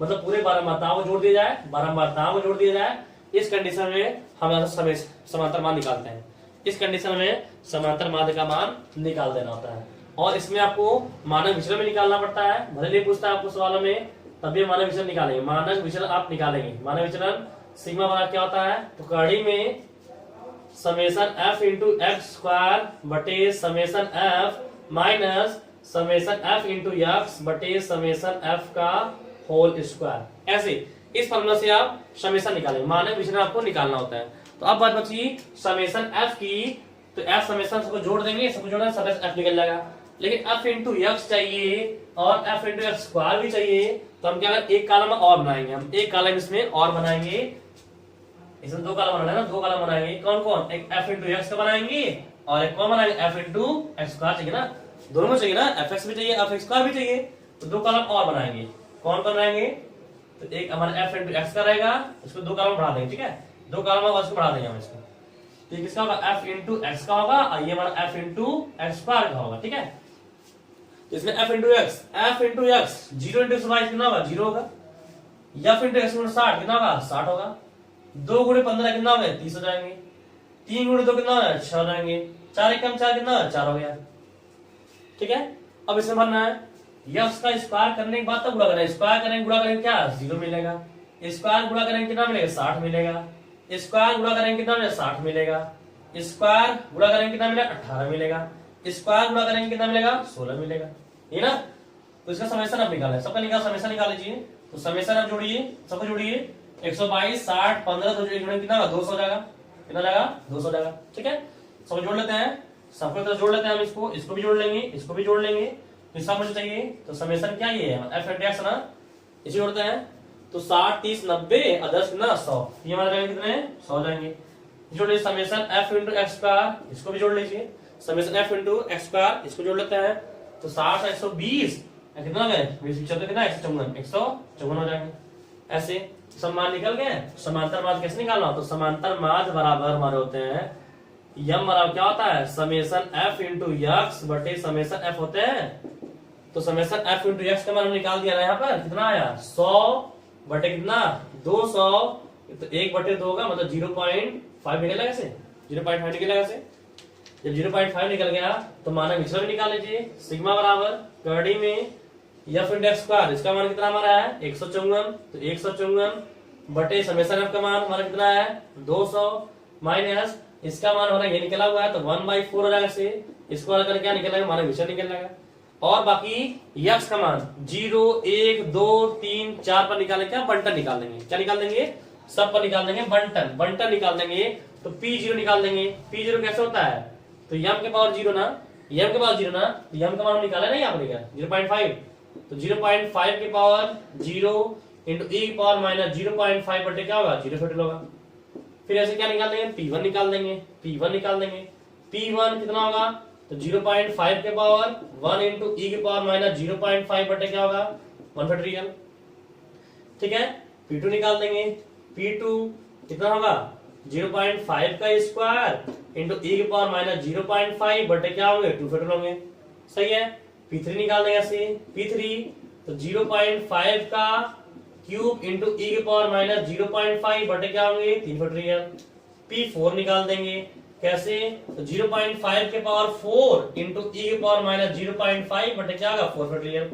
मतलब पूरे बारहमारताओं को जोड़ दिया जाए, बारहमारताओं को जोड़ दिया जाए। इस कंडीशन में हम समांतर मान निकालते हैं, इस कंडीशन में समांतर माध्य का मान निकाल देना होता है। और इसमें आपको मानक विचलन में निकालना पड़ता है, भले ही पूछता है आपको सवालों में, तभी मानक विचलन निकालेंगे। मानक विचलन आप निकालेंगे, मानक विचलन सिग्मा बना क्या होता है, तो कड़ी में summation f into x square बटे summation f minus summation f into x बटे समेशन f का होल स्क्वायर। ऐसे इस फॉर्मूला से आप समेशन निकालेंगे, मानक विचलन आपको निकालना होता है। तो अब बात बची समेशन f की, तो f समेशन सबको जोड़ देंगे, सबको जोड़ना समेशन f निकल जाएगा। लेकिन f इंटू यक्स चाहिए और f इंटू एक्स स्क्वायर भी चाहिए, तो हम क्या करें, एक कॉलम और बनाएंगे, हम एक कॉलम इसमें और बनाएंगे। इसमें 2 कॉलम बनाना है ना, 2 कॉलम बनाएंगे। कौन कौन, एक f इंटू एक्स का बनाएंगे और एक कौन बनाएंगे, f इंटू एक्स स्क्वायर चाहिए ना, दोनों में चाहिए ना, fx भी चाहिए f स्क्वायर भी चाहिए, तो 2 कॉलम और बनाएंगे। कौन कौन बनाएंगे, तो एक हमारा f इंटू एक्स का रहेगा, इसको 2 कॉलम बढ़ा देंगे, ठीक है, 2 कॉलम और इसको बढ़ा देंगे हम इसको, तो ये किसका होगा, f इंटू एक्स का होगा, और ये हमारा f इंटू एक्स स्क्वायर का होगा, ठीक है। तो इसमें f into x 0 into x कितना होगा, 0 होगा, f इंटू एक्स 60 कितना होगा, 60 होगा, 2 गुणे 15 कितना हो गया, 30 हो जाएंगे, 3 गुणे 2 कितना है, 6 हो जाएंगे, 4 एक कम 4 कितना है, 4 हो गया, ठीक है। अब इसमें भरना है यक्स का स्क्वायर करने के बाद तब गुणा करें, स्क्वायर करेंगे गुणा करेंगे क्या, 0 मिलेगा, स्क्वायर गुणा करेंगे कितना मिलेगा, 60 मिलेगा, स्क्वायर गुणा करेंगे कितना मिलेगा, 60 मिलेगा, स्क्वायर गुणा करेंगे कितना मिलेगा, 18 मिलेगा, स्क्वायर गुणा करेंगे कितना मिलेगा, 16 मिलेगा, ये ना। तो इसका समेशन आप निकालें, सबका निकाल समेशन निकाल लीजिए। तो समेशन आप जोड़िए, सबको जोड़िए, 122 60 15 तो जोड़ेंगे कितना 200 जाएगा, कितना जाएगा 200 जाएगा। ठीक है, सब जोड़ लेते हैं, सबको तरह जोड़ लेते हैं हम, इसको भी जोड़ लेंगे, इसको भी जोड़ लेंगे। इसका मुझे चाहिए तो समेशन क्या ये है एफ इंडेक्स ना, इसे जोड़ते हैं। तो 60 30 90 और 10 कितना 100, ये हमारे जाएंगे कितने 100 जाएंगे। जोड़ लीजिए summation F into x square, इसको भी जोड़ लीजिए, summation F into x square, इसको जोड़ लेते हैं। तो 60 120 कितना गए 20 कितना 154 हो जाएंगे। ऐसे सब मान निकल गए। समांतर माध्य कैसे निकालना, तो समांतर माध्य बराबर हमारे होते हैं यम बराबर क्या होता है समेशन एफ इंटू एक्स बटे समेशन एफ होते हैं। तो समेशन एफ इंटू एक्स का मान हम निकाल दिया ना, यहाँ पर कितना आया 100 बटे कितना 200, तो 1 बटे 2 होगा, मतलब 0.5 निकलेगा ऐसे, 0.5 निकलेगा ऐसे। जब 0.5 निकल गया तो मानक विचलन भी निकाल लीजिए, सिग्मा बराबर कड़ी में एफ इंटू एक्स स्क्वायर, इसका मान कितना हमारा है 154, तो 154 बटे समेशन एफ का मान हमारा कितना है 200 माइनस इसका मान हमारा ये निकला हुआ है, तो 1/4 हो जाएगा से, इसको अलग करके क्या निकलेगा मानक विचलन निकलेगा। और बाकी यक्स का मान 0 1 2 3 4 पर निकालेंगे, क्या बंटन निकाल देंगे, क्या निकाल देंगे सब पर निकाल देंगे बंटन, बंटन निकाल देंगे। तो P0 निकाल देंगे, P0 कैसे होता है, तो यम के पावर 0 ना, यम के पावर 0 ना, तो यम का मान निकाला ना यहाँ पर 0.5, तो 0.5 के पावर 0 इंटू e की पावर माइनस 0.5 बटे क्या होगा 0 फैक्टर होगा। फिर ऐसे क्या निकाल देंगे P1 निकाल देंगे, P1 निकाल देंगे, P1 कितना होगा तो 0.5 के पावर 1 इंटू ई के पावर माइनस 0.5 बटे क्या होगा 1 फैक्टोरियल। ठीक है, P2 निकाल देंगे, P2 कितना होगा 0.5 का स्क्वायर इंटू ई के पावर माइनस 0.5 बटे क्या होंगे 2 फैक्टर होंगे। सही है, P3 निकाल देंगे ऐसे, P3 तो 0.5 का क्यूब इंटू ई के पावर माइनस 0.5 बटे क्या होंगे 3 फैक्टोरियल। P4 निकाल देंगे, कैसे तो 0.5 के पावर 4 इंटू ई के पावर माइनस 0.5 बटे क्या होगा 4 फैक्टोरियल।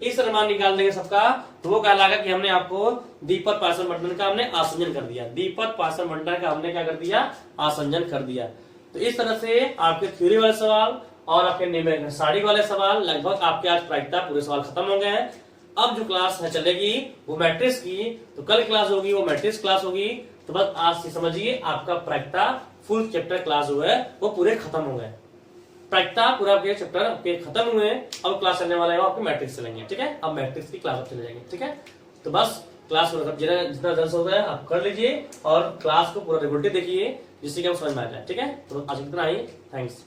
इस तरह मान निकाल देंगे सबका, तो वो कहलाएगा कि हमने आपको द्विपद पार्श्व बंटन का हमने आसंजन कर दिया, द्विपद पार्श्व बंटन का हमने क्या कर दिया आसंजन कर दिया। तो इस तरह से आपके थ्योरी वाले सवाल और आपके न्यूमेरिकल वाले सवाल लगभग आपके आज प्रायिकता पूरे सवाल खत्म हो गए हैं। अब जो क्लास है चलेगी वो मैट्रिक्स की, तो कल क्लास होगी वो मैट्रिक्स क्लास होगी। तो बस आज से समझिए आपका प्रायिकता फुल चैप्टर क्लास हुए वो पूरे खत्म हो गए, प्रायिकता पूरा आपके चैप्टर आपके खत्म हुए। अब क्लास चलने वाला है वो आपके मैट्रिक्स चलेंगे। ठीक है, अब मैट्रिक्स की क्लास चले जाएंगे। ठीक है, तो बस क्लास जितना जल्द हो जाए आप कर लीजिए और क्लास को पूरा रेगुलरली देखिए जिससे कि आप समझ में आ जाए। ठीक है, तो आज इतना ही, थैंक्स।